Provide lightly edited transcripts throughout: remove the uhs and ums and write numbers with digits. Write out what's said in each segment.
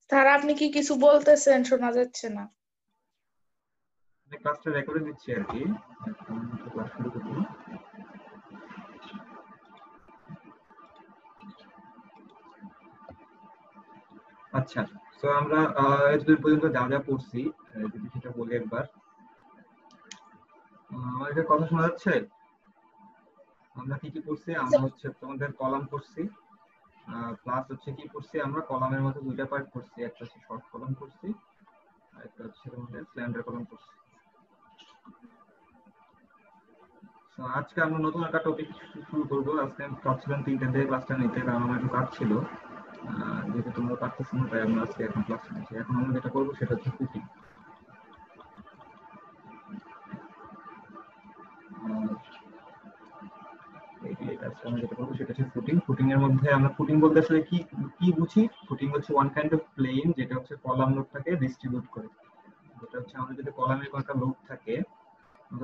Sir আপনি কি কিছু বলতেছেন? শোনা যাচ্ছে না। আমি ক্লাসটা রেকর্ডে দিচ্ছি আর কি। ক্লাস শুরু করব। আচ্ছা, তো আমরা এতদূর পর্যন্ত যা যা পড়ছি যদি সেটা বলি একবার। আমার একটা কথা শোনা যাচ্ছে? আমরা কি কি পড়ছি? আমরা হচ্ছে তোমাদের কলাম পড়ছি, প্লাস হচ্ছে কি পড়ছি, আমরা কলামের মধ্যে দুইটা পার্ট পড়ছি, একটা হচ্ছে শর্ট কলাম পড়ছি আর একটা হচ্ছে তোমাদের স্ল্যান্ডার কলাম পড়ছি। তো আজকে আমরা নতুন একটা টপিক শুরু করবো। আজকে আমি ভাবছিলাম 3টা দিয়ে ক্লাসটা নিতে, কারণ আমার একটু কাজ ছিল, যেহেতু তোমরা পারতেছো না তাই আমরা আজকে এখন ক্লাস নিচ্ছি। এখন আমরা যেটা করবো সেটা হচ্ছে কুকিং। আমরা যেটা করবো সেটা হচ্ছে ফুটিং। ফুটিং এর মধ্যে আমরা ফুটিং বলতে আসলে কি কি বুঝি? ফুটিং হচ্ছে ওয়ান কাইন্ড অফ প্লেন যেটা হচ্ছে কলাম লোডটাকে ডিস্ট্রিবিউট করে। যেটা হচ্ছে আমাদের যদি কলামের কোনো একটা লোড থাকে,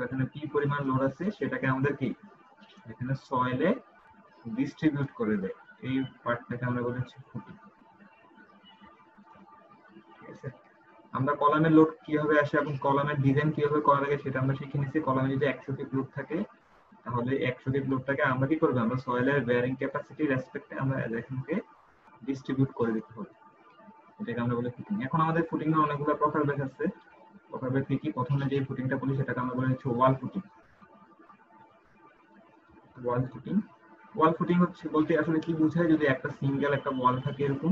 এখানে কি পরিমাণ লোড আছে সেটাকে আমাদের কি এখানে সয়েলে ডিস্ট্রিবিউট করে দেয়। এই পার্টটাকে আমরা বলি হচ্ছে ফুটিং। ঠিক আছে, আমরা কলামের লোড কিভাবে আসে এবং কলামের ডিজাইন কিভাবে করা লাগে সেটা আমরা শিখে নিচ্ছি। কলামে যদি 100 ফিট লোড থাকে তাহলে 100 ফিট লোডটাকে আমরা কি করব? আমরা সয়েলের বেয়ারিং ক্যাপাসিটি রেসপেক্টে আমরা এখানকে ডিস্ট্রিবিউট করে দিতে হবে। এটাকে আমরা বলি ফুটিং। এখন আমাদের ফুটিং এর অনেকগুলো প্রকারভেদ আছে। প্রকারভেদ কি কি? প্রথমে যে ফুটিংটা বলি সেটাকে আমরা বলি হচ্ছে ওয়াল ফুটিং। ওয়াল ফুটিং, ওয়াল ফুটিং হচ্ছে বলতে আসলে কি বোঝায়? যদি একটা সিঙ্গেল একটা ওয়াল থাকে, এরকম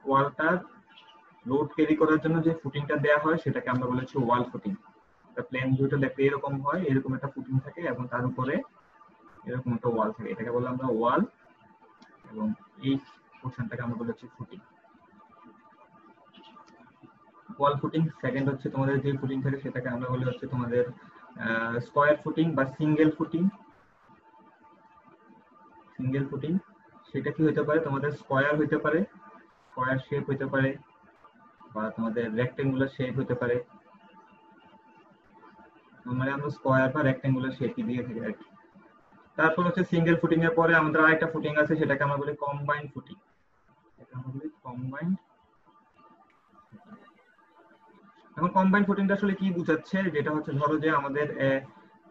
ওয়ালটার লোড ক্যারি করার জন্য যে ফুটিংটা দেওয়া হয় সেটাকে আমরা বলি হচ্ছে ওয়াল ফুটিং। একটা প্লেন ভিউটা দেখতে এরকম হয়, এরকম একটা ফুটিং থাকে এবং তার উপরে এরকম একটা ওয়াল থাকে, এটাকে বলে আমরা ওয়াল, এবং এই পোরশনটাকে আমরা বলি হচ্ছে ফুটিং। ওয়াল ফুটিং। সেকেন্ড হচ্ছে তোমাদের যে ফুটিং থাকে সেটাকে আমরা বলি হচ্ছে তোমাদের স্কয়ার ফুটিং বা সিঙ্গেল ফুটিং। সিঙ্গেল ফুটিং সেটা কি হতে পারে? তোমাদের স্কয়ার হতে পারে, স্কয়ার শেপ হতে পারে, বা তোমাদের রেক্টেঙ্গুলার শেপ হতে পারে। মানে আমরা স্কয়ার বা রেক্টেঙ্গুলার শেপই দিয়ে থাকি আর কি। তারপর হচ্ছে সিঙ্গেল ফুটিং এর পরে আমাদের আরেকটা ফুটিং আছে, সেটাকে আমরা বলি কম্বাইন্ড ফুটিং। এটা আমরা বলি কম্বাইন্ড। এখন কম্বাইন্ড ফুটিংটা আসলে কি বোঝাচ্ছে? যেটা হচ্ছে ধরো যে আমাদের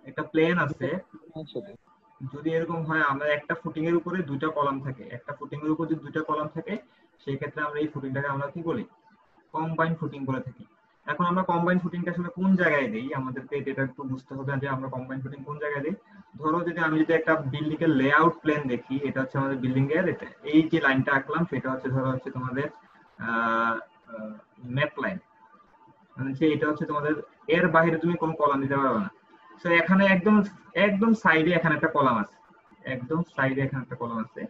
একটা প্লেন আছে, যদি এরকম হয় আমরা একটা ফুটিং এর উপরে দুইটা কলাম থাকে, একটা ফুটিং এর উপর যদি দুইটা কলাম থাকে সেই ক্ষেত্রে আমরা এই ফুটিংটাকে আমরা কি বলি? কম্বাইন্ড ফুটিং বলে থাকি। এখন আমরা কম্বাইন্ড ফুটিংটা আসলে কোন জায়গায় দেই আমাদেরকে এটা একটু বুঝতে হবে, যে আমরা কম্বাইন্ড ফুটিং কোন জায়গায় দেই। ধরো যদি আমি যদি একটা বিল্ডিং এর লেআউট প্ল্যান দেখি, এটা হচ্ছে আমাদের বিল্ডিং এর, এটা এই যে লাইনটা আঁকলাম সেটা হচ্ছে ধরো হচ্ছে তোমাদের ম্যাপ লাইন, মানে এটা হচ্ছে তোমাদের, এর বাইরে তুমি কোনো কলাম দিতে পারবে না। তো এখানে একদম একদম সাইডে এখানে একটা কলাম আছে, একদম সাইডে এখানে একটা কলাম আছে,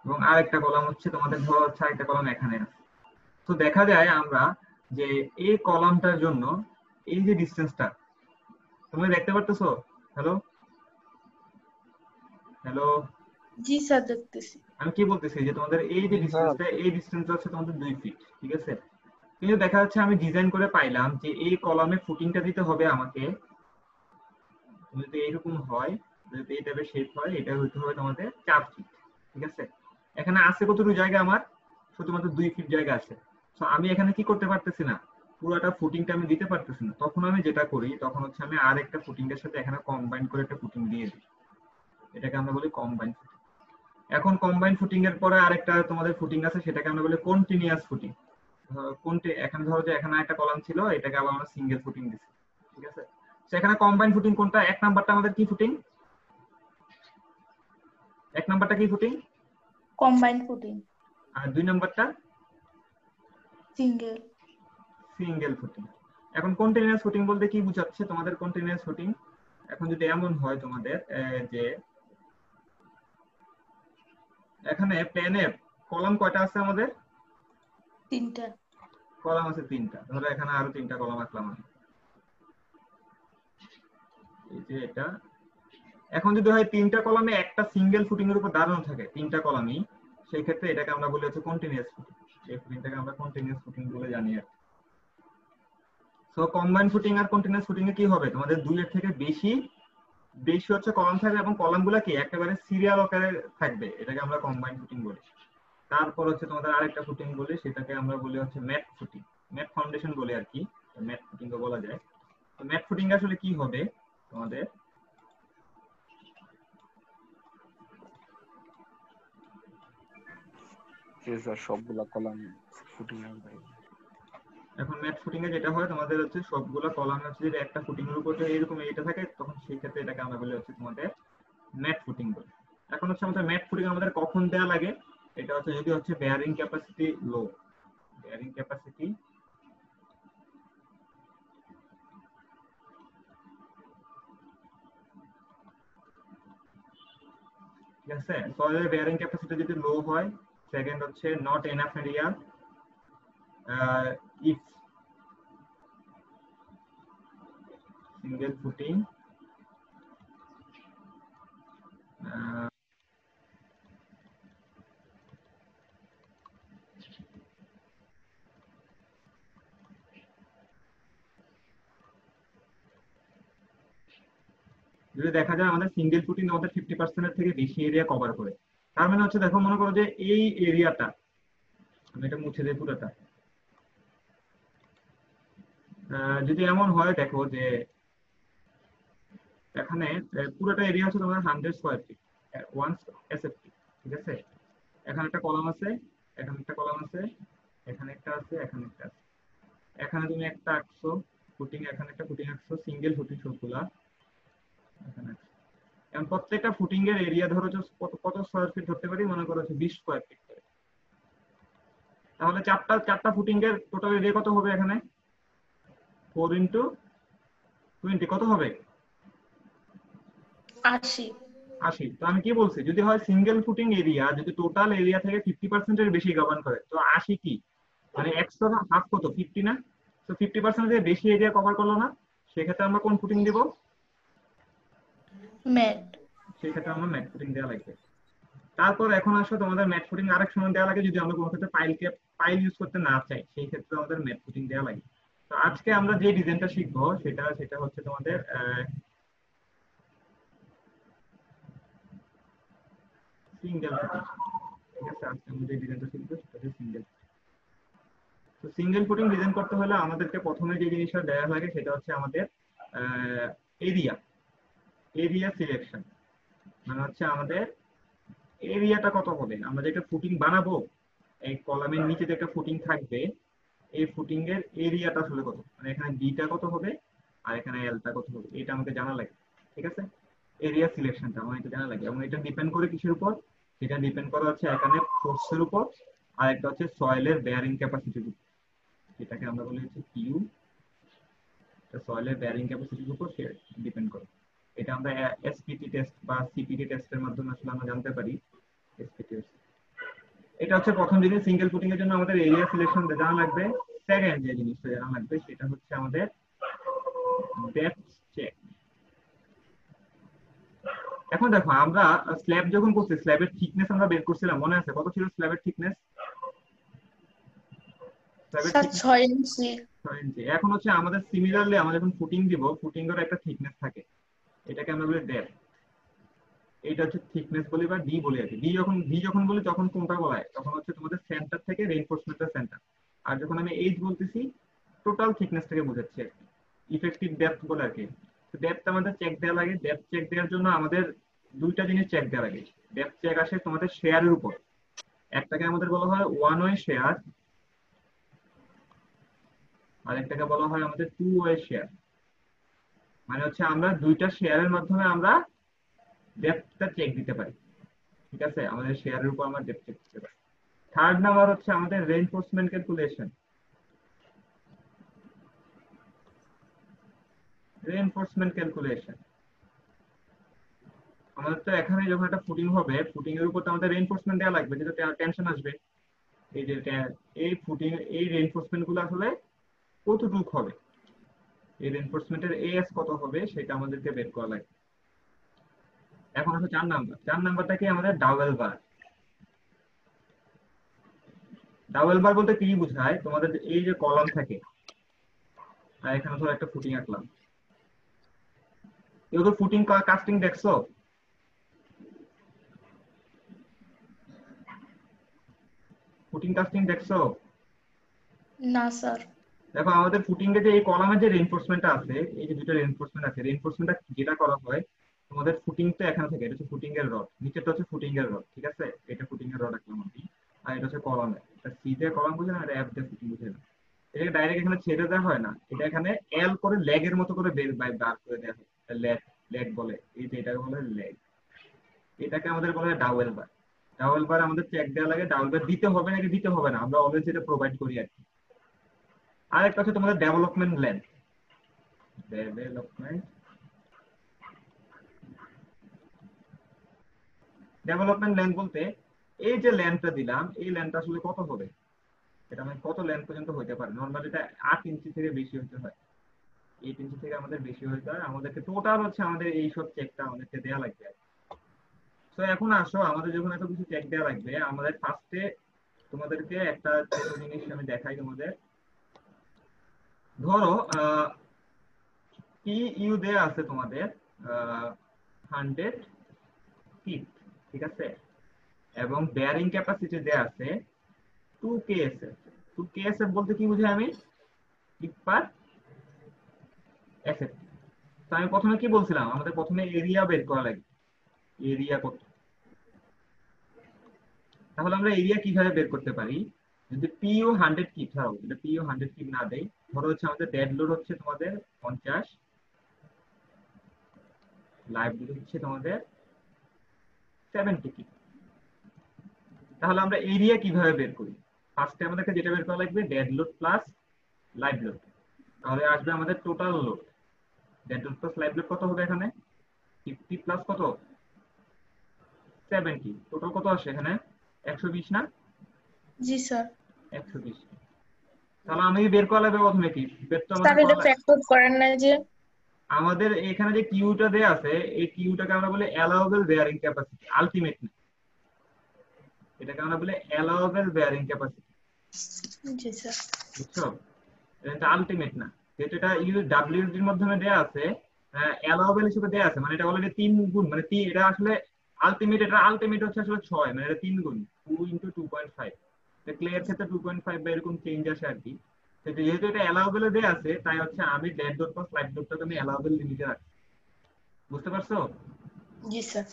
এবং আরেকটা কলাম হচ্ছে তোমাদের ধরো হচ্ছে আরেকটা কলাম এখানে আছে। তো দেখা যায় আমরা যে এই কলামটার জন্য এই যে ডিসটেন্সটা তুমি দেখতে পারতেছো? হ্যালো হ্যালো, জি স্যার, দেখতেছি। আমি কি বলতেছি যে তোমাদের এই যে ডিসটেন্সটা, এই ডিসটেন্সটা হচ্ছে তোমাদের 2 ফিট, ঠিক আছে? কিন্তু দেখা যাচ্ছে আমি ডিজাইন করে পাইলাম যে এই কলামে ফুটিংটা দিতে হবে আমাকে, যদি এইরকম হয়, যদি এই টাইপের শেপ হয়, এটা হইতে হবে তোমাদের 4 ফিট, ঠিক আছে? এখানে আছে কতটুকু জায়গা? আমার শুধুমাত্র 2 ফিট জায়গা আছে। তো আমি এখানে কি করতে পারতেছি না, পুরোটা ফুটিংটা আমি দিতে পারতেছি না। তখন আমি যেটা করি, তখন হচ্ছে আমি আর একটা ফুটিং এর সাথে এখানে কম্বাইন করে একটা ফুটিং দিয়ে দিই, এটাকে আমরা বলি কম্বাইন ফুটিং। এখন কম্বাইন ফুটিং এর পরে আরেকটা তোমাদের ফুটিং আছে, সেটাকে আমরা বলি কন্টিনিউয়াস ফুটিং। এখানে ধরো যে এখানে একটা কলাম ছিল, এটাকে আবার আমরা সিঙ্গেল ফুটিং দিছি, ঠিক আছে? সেখানে কম্বাইন ফুটিং কোনটা? এক নাম্বারটা আমাদের কি ফুটিং? এক নাম্বারটা কি ফুটিং? Combined footing. আর 2 নাম্বারটা সিঙ্গেল। Single footing. এখন কন্টিনিউয়াস ফুটিং বলতে কি বোঝাচ্ছে তোমাদের? কন্টিনিউয়াস ফুটিং এখন যদি এমন হয় তোমাদের যে এখানে প্লেনে কলাম কয়টা আছে আমাদের? 3টা। কলাম আছে 3টা। ধরো এখানে আরো 3টা কলাম আঁকলাম আমি, এই যে এটা। এখন যদি হয় 3টা কলামে একটা সিঙ্গেল ফুটিং এর উপর দাঁড়ানো থাকে, 3টা কলামই, সেই ক্ষেত্রে এটাকে আমরা বলি হচ্ছে কন্টিনিউয়াস ফুটিং। এই ফুটিংটাকে আমরা কন্টিনিউয়াস ফুটিং বলে জানি আর। সো কম্বাইন্ড ফুটিং আর কন্টিনিউয়াস ফুটিং এ কি হবে? তোমাদের 2 এর থেকে বেশি বেশি হচ্ছে কলাম থাকবে এবং কলামগুলো কি একেবারে সিরিয়াল আকারে থাকবে, এটাকে আমরা কম্বাইন্ড ফুটিং বলি। তারপর হচ্ছে তোমাদের আরেকটা ফুটিং বলি, সেটাকে আমরা বলি হচ্ছে ম্যাট ফুটিং, ম্যাট ফাউন্ডেশন বলি আর কি, ম্যাট ফুটিং বলা যায়। তো ম্যাট ফুটিং আসলে কি হবে তোমাদের, সবগুলা কলাম ফুটিং আসবে। এখন ম্যাট ফুটিং এ যেটা হয় তোমাদের হচ্ছে সবগুলা কলাম হচ্ছে যদি একটা ফুটিং এর উপর এরকম এইটা থাকে, তখন সেই ক্ষেত্রে এটাকে আমরা বলি হচ্ছে তোমাদের ম্যাট ফুটিং বলি। এখন হচ্ছে আমাদের ম্যাট ফুটিং আমাদের কখন দেওয়া লাগে, এটা হচ্ছে যদি হচ্ছে বেয়ারিং ক্যাপাসিটি লো, বেয়ারিং ক্যাপাসিটি ঠিক আছে, সয়েলের বেয়ারিং ক্যাপাসিটি যদি লো হয়, সেকেন্ড হচ্ছে not enough area, if single footing, যদি দেখা যায় আমাদের সিঙ্গেল ফুটিং আমাদের 50% এর থেকে বেশি এরিয়া কভার করে, তার মানে হচ্ছে দেখো মনে করো যে এই এরিয়াটা, আমি এটা মুছে দিই পুরোটা, যদি এমন হয় দেখো যে এখানে পুরোটা এরিয়া হচ্ছে তোমার 100 স্কয়ার ফিট, 1 এসএফটি, ঠিক আছে। এখানে একটা কলাম আছে, এখানে একটা কলাম আছে, এখানে একটা আছে, এখানে একটা আছে, এখানে তুমি একটা আঁকছো ফুটিং, এখানে একটা ফুটিং আঁকছো, সিঙ্গেল ফুটিং সবগুলা এখানে। এখন প্রত্যেকটা ফুটিং এর এরিয়া ধরো কত কত স্কয়ার ফিট ধরতে পারি, মনে করো 20 স্কয়ার ফিট করে, তাহলে চারটা ফুটিং এর টোটাল এরিয়া কত হবে এখানে, 4 ইনটু 20 কত হবে, 80। 80। তো আমি কি বলছি, যদি হয় সিঙ্গেল ফুটিং এরিয়া যদি টোটাল এরিয়া থেকে 50% এর বেশি কভার করে, তো 80 কি মানে 100 হাফ কত 50 না, তো 50% এর বেশি এরিয়া কভার করলো না, সেক্ষেত্রে আমরা কোন ফুটিং দিব, ম্যাট। সেক্ষেত্রে আমরা ম্যাট ফুটিং দেওয়া লাগবে। তারপর এখন আসো তোমাদের ম্যাট ফুটিং আরেক সময় দেওয়া লাগে যদি আমরা কোনো ক্ষেত্রে পাইল ইউজ করতে না চাই, সেই ক্ষেত্রে আমাদের ম্যাট ফুটিং দেওয়া লাগে। তো আজকে আমরা যে ডিজাইনটা শিখবো সেটা হচ্ছে তোমাদের সিঙ্গেল ফুটিং, ঠিক আছে। আজকে আমরা যে ডিজাইনটা শিখবো সেটা হচ্ছে সিঙ্গেল। তো সিঙ্গেল ফুটিং ডিজাইন করতে হলে আমাদেরকে প্রথমে যে জিনিসটা দেওয়া লাগে সেটা হচ্ছে আমাদের এরিয়া, এরিয়া সিলেকশন, মানে হচ্ছে আমাদের এরিয়াটা কত হবে, আমরা যেটা ফুটিং বানাবো এই কলামের নিচে যে একটা ফুটিং থাকবে, এই ফুটিং এর এরিয়াটা আসলে কত, মানে এখানে ডিটা কত হবে আর এখানে এলটা কত হবে, এটা আমাকে জানা লাগে, ঠিক আছে। এরিয়া সিলেকশনটা আমার এটা জানা লাগে, এবং এটা ডিপেন্ড করে কিসের উপর, এটা ডিপেন্ড করা হচ্ছে এখানে ফোর্সের উপর, আর একটা হচ্ছে সয়েলের বেয়ারিং ক্যাপাসিটির উপর, যেটাকে আমরা বলি হচ্ছে কিউ, সয়েলের বেয়ারিং ক্যাপাসিটির উপর সে ডিপেন্ড করে। এটা আমরা এসপিটি টেস্ট বা সিপিটি টেস্টের মাধ্যমে আসলে আমরা জানতে পারি। এসপিটি এটা হচ্ছে প্রথম জিনিস, সিঙ্গেল ফুটিং এর জন্য আমাদের এরিয়া সিলেকশন জানা লাগবে। সেকেন্ড যে জিনিসটা জানা লাগবে সেটা হচ্ছে আমাদের ডেপথ চেক। এখন দেখো আমরা স্ল্যাব যখন করছি, স্ল্যাবের থিকনেস আমরা বের করছিলাম, মনে আছে কত ছিল স্ল্যাবের থিকনেস, স্ল্যাবের স্যার থিকনেস 6 ইঞ্চি। 6 ইঞ্চি। এখন হচ্ছে আমাদের সিমিলারলি আমরা যখন ফুটিং দিব, ফুটিং এর একটা থিকনেস থাকে, এটাকে আমরা বলি ডেপথ, এটা হচ্ছে থিকনেস বলি বা ডি বলি আর কি। ডি যখন বলি তখন কোনটা বলা হয়, তখন হচ্ছে তোমাদের সেন্টার থেকে রেইনফোর্সমেন্টের সেন্টার, আর যখন আমি এইচ বলতেছি টোটাল থিকনেসটাকে বোঝাচ্ছে আর কি, ইফেক্টিভ ডেপথ বলে আর কি। তো ডেপথ আমাদের চেক দেওয়া লাগে, ডেপথ চেক দেওয়ার জন্য আমাদের দুইটা জিনিস চেক দেওয়া লাগে। ডেপথ চেক আসে তোমাদের শেয়ারের উপর, একটাকে আমাদের বলা হয় ওয়ান ওয়ে শেয়ার, আর একটাকে বলা হয় আমাদের টু ওয়ে শেয়ার, মানে হচ্ছে আমরা দুইটা শেয়ারের মাধ্যমে আমরা ডেপথটা চেক দিতে পারি, ঠিক আছে, আমাদের শেয়ারের উপর আমরা ডেপথ চেক দিতে পারি। থার্ড নাম্বার হচ্ছে আমাদের রেইনফোর্সমেন্ট ক্যালকুলেশন, রেইনফোর্সমেন্ট ক্যালকুলেশন আমাদের তো এখানে যখন একটা ফুটিং হবে, ফুটিং এর উপর তো আমাদের রেইনফোর্সমেন্ট দেওয়া লাগবে, যেটা টেনশন আসবে, এই যে এই ফুটিং এই রেইনফোর্সমেন্ট গুলো আসলে কতটুকু হবে, এই রেইনফোর্সমেন্টের এএস কত হবে সেটা আমাদেরকে বের করা লাগবে। এখন আছে 4 নাম্বারটা কি আমাদের ডাবল বার। ডাবল বার বলতে কি বোঝায়, তোমাদের এই যে কলাম থাকে, আর এখানে ধরো একটা ফুটিং আঁকলাম, কেউ তো ফুটিং কাস্টিং দেখছো? ফুটিং কাস্টিং দেখছো? না স্যার। দেখো আমাদের ফুটিং এর যে এই কলামের যে রিইনফোর্সমেন্টটা আছে, এই যে দুটো রিইনফোর্সমেন্ট আছে, রিইনফোর্সমেন্টটা যেটা করা হয় তোমাদের ফুটিং তো এখানে থাকে, এটা হচ্ছে ফুটিং এর রড, নিচেরটা হচ্ছে ফুটিং এর রড, ঠিক আছে? এটা ফুটিং এর রড রাখলাম আমি, আর এটা হচ্ছে কলামে, এটা সি দিয়ে কলাম বুঝে না, আর এফ দিয়ে ফুটিং বুঝে না। এটাকে ডাইরেক্ট এখানে ছেড়ে দেওয়া হয় না, এটা এখানে এল করে লেগের মতো করে বার করে দেওয়া হয়, লেগ, লেগ বলে, এই যে এটাকে বলে লেগ। এটাকে আমাদের বলে ডাবল বার। ডাবল বার আমাদের চেক দেওয়া লাগে, ডাবল বার দিতে হবে নাকি দিতে হবে না, আমরা অলওয়েজ এটা প্রোভাইড করি আর কি। আরেকটা হচ্ছে তোমাদের development length. Development development length বলতে এই যে লেন্থটা দিলাম, এই লেন্থটা আসলে কত হবে, এটা মানে কত লেন্থ পর্যন্ত হইতে পারে। নরমালি এটা 8 ইঞ্চি থেকে বেশি হতে হয়, 8 ইঞ্চি থেকে আমাদের বেশি হইতে হয়। আমাদেরকে টোটাল হচ্ছে আমাদের এই সব চেকটা আমাদেরকে দেয়া লাগবে। তো এখন আসো, আমাদের যখন এত কিছু চেক দেওয়া লাগবে, আমাদের ফার্স্টে তোমাদেরকে একটা ছোট জিনিস আমি দেখাই তোমাদের। ধরো ইউ দেয়া আছে তোমাদের 100 ফিট, ঠিক আছে? এবং বেয়ারিং ক্যাপাসিটি দেয়া আছে 2 কেএসএফ। 2 কেএসএফ বলতে কি বুঝাই আমি? Feet per SF. তো আমি প্রথমে কি বলছিলাম, আমাদের প্রথমে এরিয়া বের করা লাগবে, এরিয়া কত। তাহলে আমরা এরিয়া কিভাবে বের করতে পারি? যদি পিইউ 100 ফিট হয়, যদি পিইউ 100 ফিট না দেয়, ধরো হচ্ছে আমাদের ডেড লোড হচ্ছে তোমাদের 50, লাইভ লোড হচ্ছে তোমাদের 70 ফিট। তাহলে আমরা এরিয়া কিভাবে বের করি? ফার্স্টে আমাদেরকে যেটা বের করা লাগবে dead load plus live load, তাহলে আসবে আমাদের total load. Dead load plus live load কত হবে এখানে? 50 প্লাস কত? 70, টোটাল কত আসে এখানে? 120 না? জি স্যার। 120। তাহলে আমি বের করা লাগবে প্রথমে কি বের তো স্যার আমাদের এটা করা লাগবে। ফ্যাক্টর করেন না যে? আমাদের এখানে যে কিউটা দেয়া আছে, এই কিউটাকে আমরা বলি অ্যালাউয়েবল বেয়ারিং ক্যাপাসিটি, আলটিমেট না, এটাকে আমরা বলি অ্যালাউয়েবল বেয়ারিং ক্যাপাসিটি। জি স্যার। বুঝছো? এটা আলটিমেট না, যেটা এটা ডাব্লিউএসডি এর মাধ্যমে দেয়া আছে, অ্যালাউয়েবল হিসেবে দেয়া আছে, মানে এটা অলরেডি 3 গুণ, মানে এটা আসলে আলটিমেট, এটা আলটিমেট হচ্ছে আসলে 6, মানে এটা 3 গুণ, 2 * 2.5। তো ক্লিয়ার ক্ষেত্রে 2.5 বা এরকম চেঞ্জ আসে আর কি। তো যেহেতু এটা অ্যালাউয়েবল এ দেয়া আছে, তাই হচ্ছে আমি ডেড ডট প্লাস লাইভ ডটটাকে আমি অ্যালাউয়েবল লিমিটে রাখছি। বুঝতে পারছো? জি স্যার।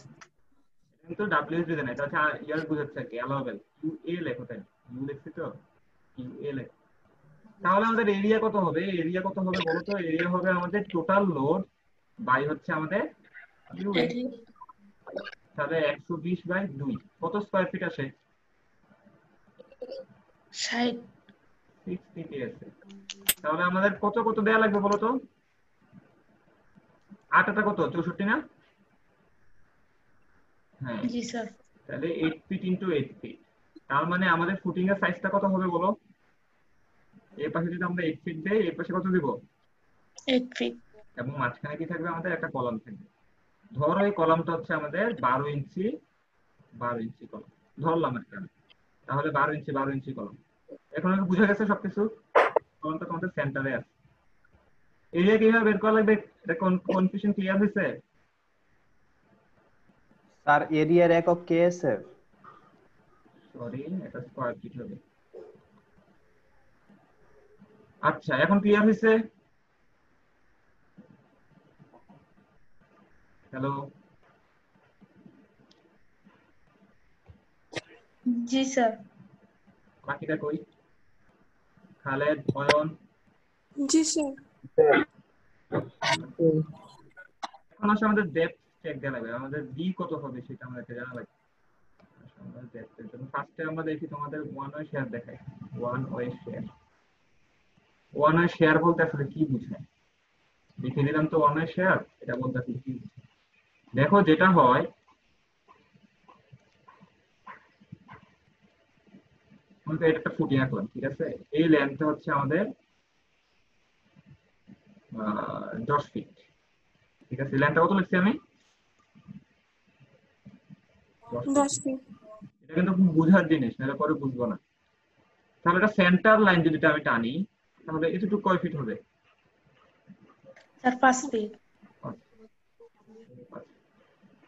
কিন্তু ডাব্লিউএসডি দেয় না, এটা হচ্ছে ইয়ার বুঝাচ্ছে আর কি, অ্যালাউয়েবল। ইউএ লেখো, তাই ইউ লিখছি তো, ইউএ লেখো। তাহলে আমাদের এরিয়া কত হবে? এরিয়া কত হবে বলো তো? এরিয়া হবে আমাদের টোটাল লোড বাই হচ্ছে আমাদের ইউএ। তাহলে 120/2 কত স্কয়ার ফিট আসে? 60। 60 আছে। তাহলে আমাদের কত কত দেয়া লাগবে বলো তো? 8 কত? 64 না? হ্যাঁ, জি স্যার। তাহলে 8 ফিট ইনটু 8 ফিট। তার মানে আমাদের ফুটিং এর সাইজটা কত হবে বলো? এই পাশে যদি আমরা 8 ফিট দেই, এই পাশে কত দিব? 8 ফিট। এবং মাঝখানে কি থাকবে? আমাদের একটা কলাম থাকবে। ধরো এই কলামটা হচ্ছে আমাদের 12 ইঞ্চি, 12 ইঞ্চি কলাম ধরলাম একটা, তাহলে 12 ইঞ্চি কলাম। এখন কি বুঝা গেছে সবকিছু? কলামটা তোমাদের সেন্টারে আছে। এরিয়া কিভাবে বের করা লাগবে, এটা কনফিউশন ক্লিয়ার হয়েছে? স্যার এরিয়ার একক কেএসএফ। সরি, এটা স্কয়ার ফিট হবে। আচ্ছা, এখন ক্লিয়ার হয়েছে? হ্যালো? জি স্যার। বাকিটা কই? খালেদ, অয়ন? জি স্যার। এখন আসলে আমাদের ডেপথ চেক দেওয়া লাগবে, আমাদের বি কত হবে সেটা আমাদেরকে জানা লাগবে। আমাদের ডেপথের জন্য ফার্স্টে আমরা দেখি তোমাদের ওয়ান ওয়ে শেয়ার দেখাই। One way share, one way share বলতে আসলে কি বোঝায় লিখে দিলাম তো। ওয়ান ওয়ে শেয়ার এটা বলতে আসলে কি বোঝায়? দেখো যেটা হয়, এটা একটা ফুটিং আঁকলাম, ঠিক আছে? এই লেন্থটা হচ্ছে আমাদের 10 ফিট, ঠিক আছে? লেন্থটা কত লিখছি আমি? 10 ফিট। এটা কিন্তু খুব বোঝার জিনিস, নাহলে পরে বুঝবো না। তাহলে এটা সেন্টার লাইন যদি আমি টানি, তাহলে এতটুকু কয় ফিট হবে? Sir 5 feet.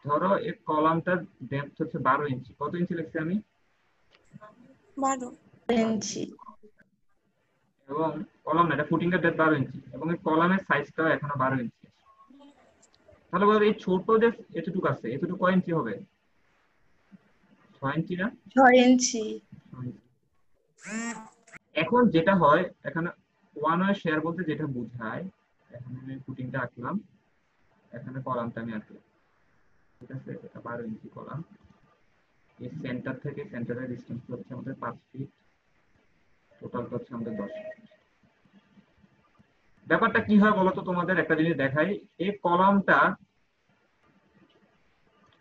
ধরো এই কলামটার ডেপথ হচ্ছে 12 ইঞ্চি। কত ইঞ্চি লিখছি আমি? 12 ইঞ্চি। এবং কলাম না, এটা ফুটিংটার ডেপথ 12 ইঞ্চি এবং এই কলামের সাইজটাও এখনো 12 ইঞ্চি। তাহলে বলো এই ছোট যে এতটুকু আছে, এতটুকু কয় ইঞ্চি হবে? 6 ইঞ্চি না? 6 ইঞ্চি। 6 ইঞ্চি। এখন যেটা হয় এখানে ওয়ান ওয়ে শেয়ার বলতে যেটা বোঝায়, এখানে আমি ফুটিংটা আঁকলাম, এখানে কলামটা আমি আঁকলাম, ঠিক আছে? এটা 12 ইঞ্চি কলাম। এই সেন্টার থেকে সেন্টারের ডিসটেন্স হচ্ছে আমাদের 5 ফিট, টোটাল হচ্ছে আমাদের 10 ফিট। ব্যাপারটা কি হয় বলতো, তোমাদের একটা জিনিস দেখাই। এই কলামটা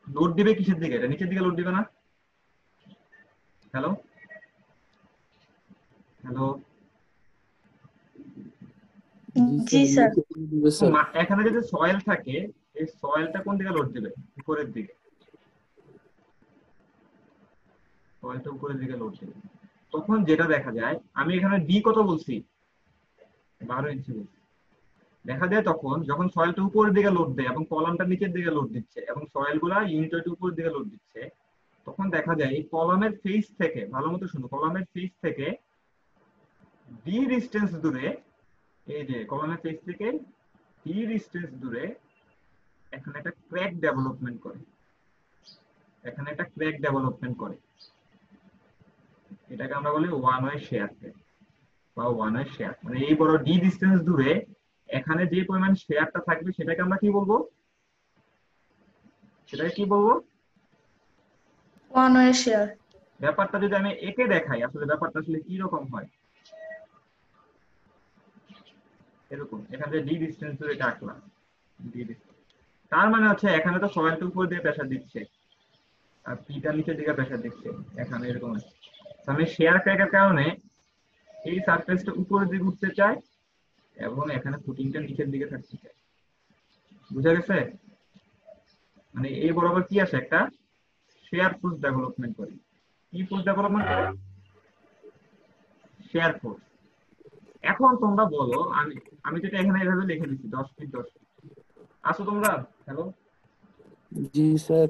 লোড দিবে কিসের দিকে? এটা নিচের দিকে লোড দিবে না? হ্যালো হ্যালো, জি স্যার। এখানে যদি সয়েল থাকে, এই সয়েলটা কোন দিকে লোড দিবে? উপরের দিকে। সয়েলটা উপরের দিকে লোড দিবে। তখন যেটা দেখা যায়, আমি এখানে ডি কত বলছি? 12 ইঞ্চি বলছি। দেখা যায় তখন যখন সয়েলটা উপরের দিকে লোড দেয় এবং কলামটা নিচের দিকে লোড দিচ্ছে এবং সয়েল গুলা ইউনিট ওয়েট উপরের দিকে লোড দিচ্ছে, তখন দেখা যায় এই কলামের ফেস থেকে, ভালো মতো শুনো, কলামের ফেস থেকে ডি ডিস্টেন্স দূরে, এই যে কলামের ফেস থেকে ডি ডিস্টেন্স দূরে এখানে একটা ক্র্যাক ডেভেলপমেন্ট করে। এখানে একটা ক্র্যাক ডেভেলপমেন্ট করে। এটাকে আমরা বলি ওয়ান ওয়ে শেয়ার বা ওয়ান ওয়ে শেয়ার। মানে এই বড় ডি ডিস্টেন্স দূরে এখানে যে পরিমাণ শেয়ারটা থাকবে সেটাকে আমরা কি বলবো? সেটাকে কি বলবো? One way share. ব্যাপারটা যদি আমি একে দেখাই, আসলে ব্যাপারটা আসলে কি রকম হয়, এরকম। এখানে ডি ডিস্টেন্স ধরে এটা আঁকলাম, ডি ডিস্টেন্স। তার মানে হচ্ছে এখানে তো সয়েলটা উপর দিয়ে প্রেসার দিচ্ছে আর পিটা নিচের দিকে প্রেসার দিচ্ছে, এখানে এরকম আছে। আমি শেয়ার ক্র্যাকের কারণে এই সারফেসটা উপরের দিকে উঠতে চায় এবং এখানে ফুটিংটা নিচের দিকে থাকতে চায়। বুঝা গেছে? মানে এই বরাবর কি আসে, একটা শেয়ার ফোর্স ডেভেলপমেন্ট করে। কি ফোর্স ডেভেলপমেন্ট করে? Share force. এখন তোমরা বলো, আমি আমি যেটা এখানে এইভাবে লিখে দিচ্ছি 10 ফিট 10 ফিট। আসো তোমরা। হ্যালো, জি স্যার।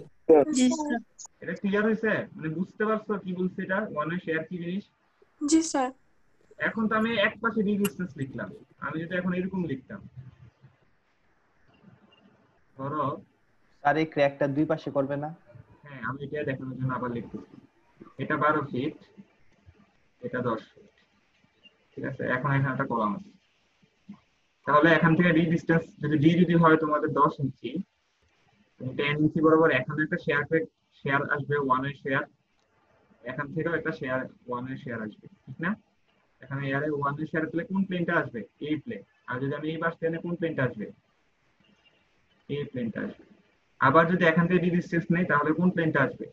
জি স্যার। এটা ক্লিয়ার হয়েছে? মানে বুঝতে পারছো কি বলছি? এটা ওয়ান ওয়ে শেয়ার কি জিনিস? জি স্যার। এখন তো আমি এক পাশে ডি ডিসটেন্স লিখলাম, আমি যদি এখন এরকম লিখতাম, ধরো, স্যার এই ক্র্যাকটা দুই পাশে করবে না? হ্যাঁ আমি এটা দেখানোর জন্য আবার লিখতেছি। এটা 12 ফিট, এটা 10 ফিট, ঠিক আছে? এখন এখানে একটা কলাম আছে। তাহলে এখান থেকে ডি ডিসটেন্স যদি হয় তোমাদের 10 ইঞ্চি, 10 ইঞ্চি বরাবর এখানে একটা শেয়ার আসবে, ওয়ান ওয়ে শেয়ার। এখান থেকেও একটা শেয়ার, ওয়ান ওয়ে শেয়ার আসবে, ঠিক না? এখানে এয়ারে ওয়ান ওয়ে শেয়ার পেলে কোন প্লেনটা আসবে? এই প্লেন। আর যদি আমি এই পাশ টেনে, কোন প্লেনটা আসবে? এই প্লেনটা আসবে। আবার যদি এখান থেকে ডি ডিসটেন্স নেই তাহলে কোন প্লেনটা আসবে?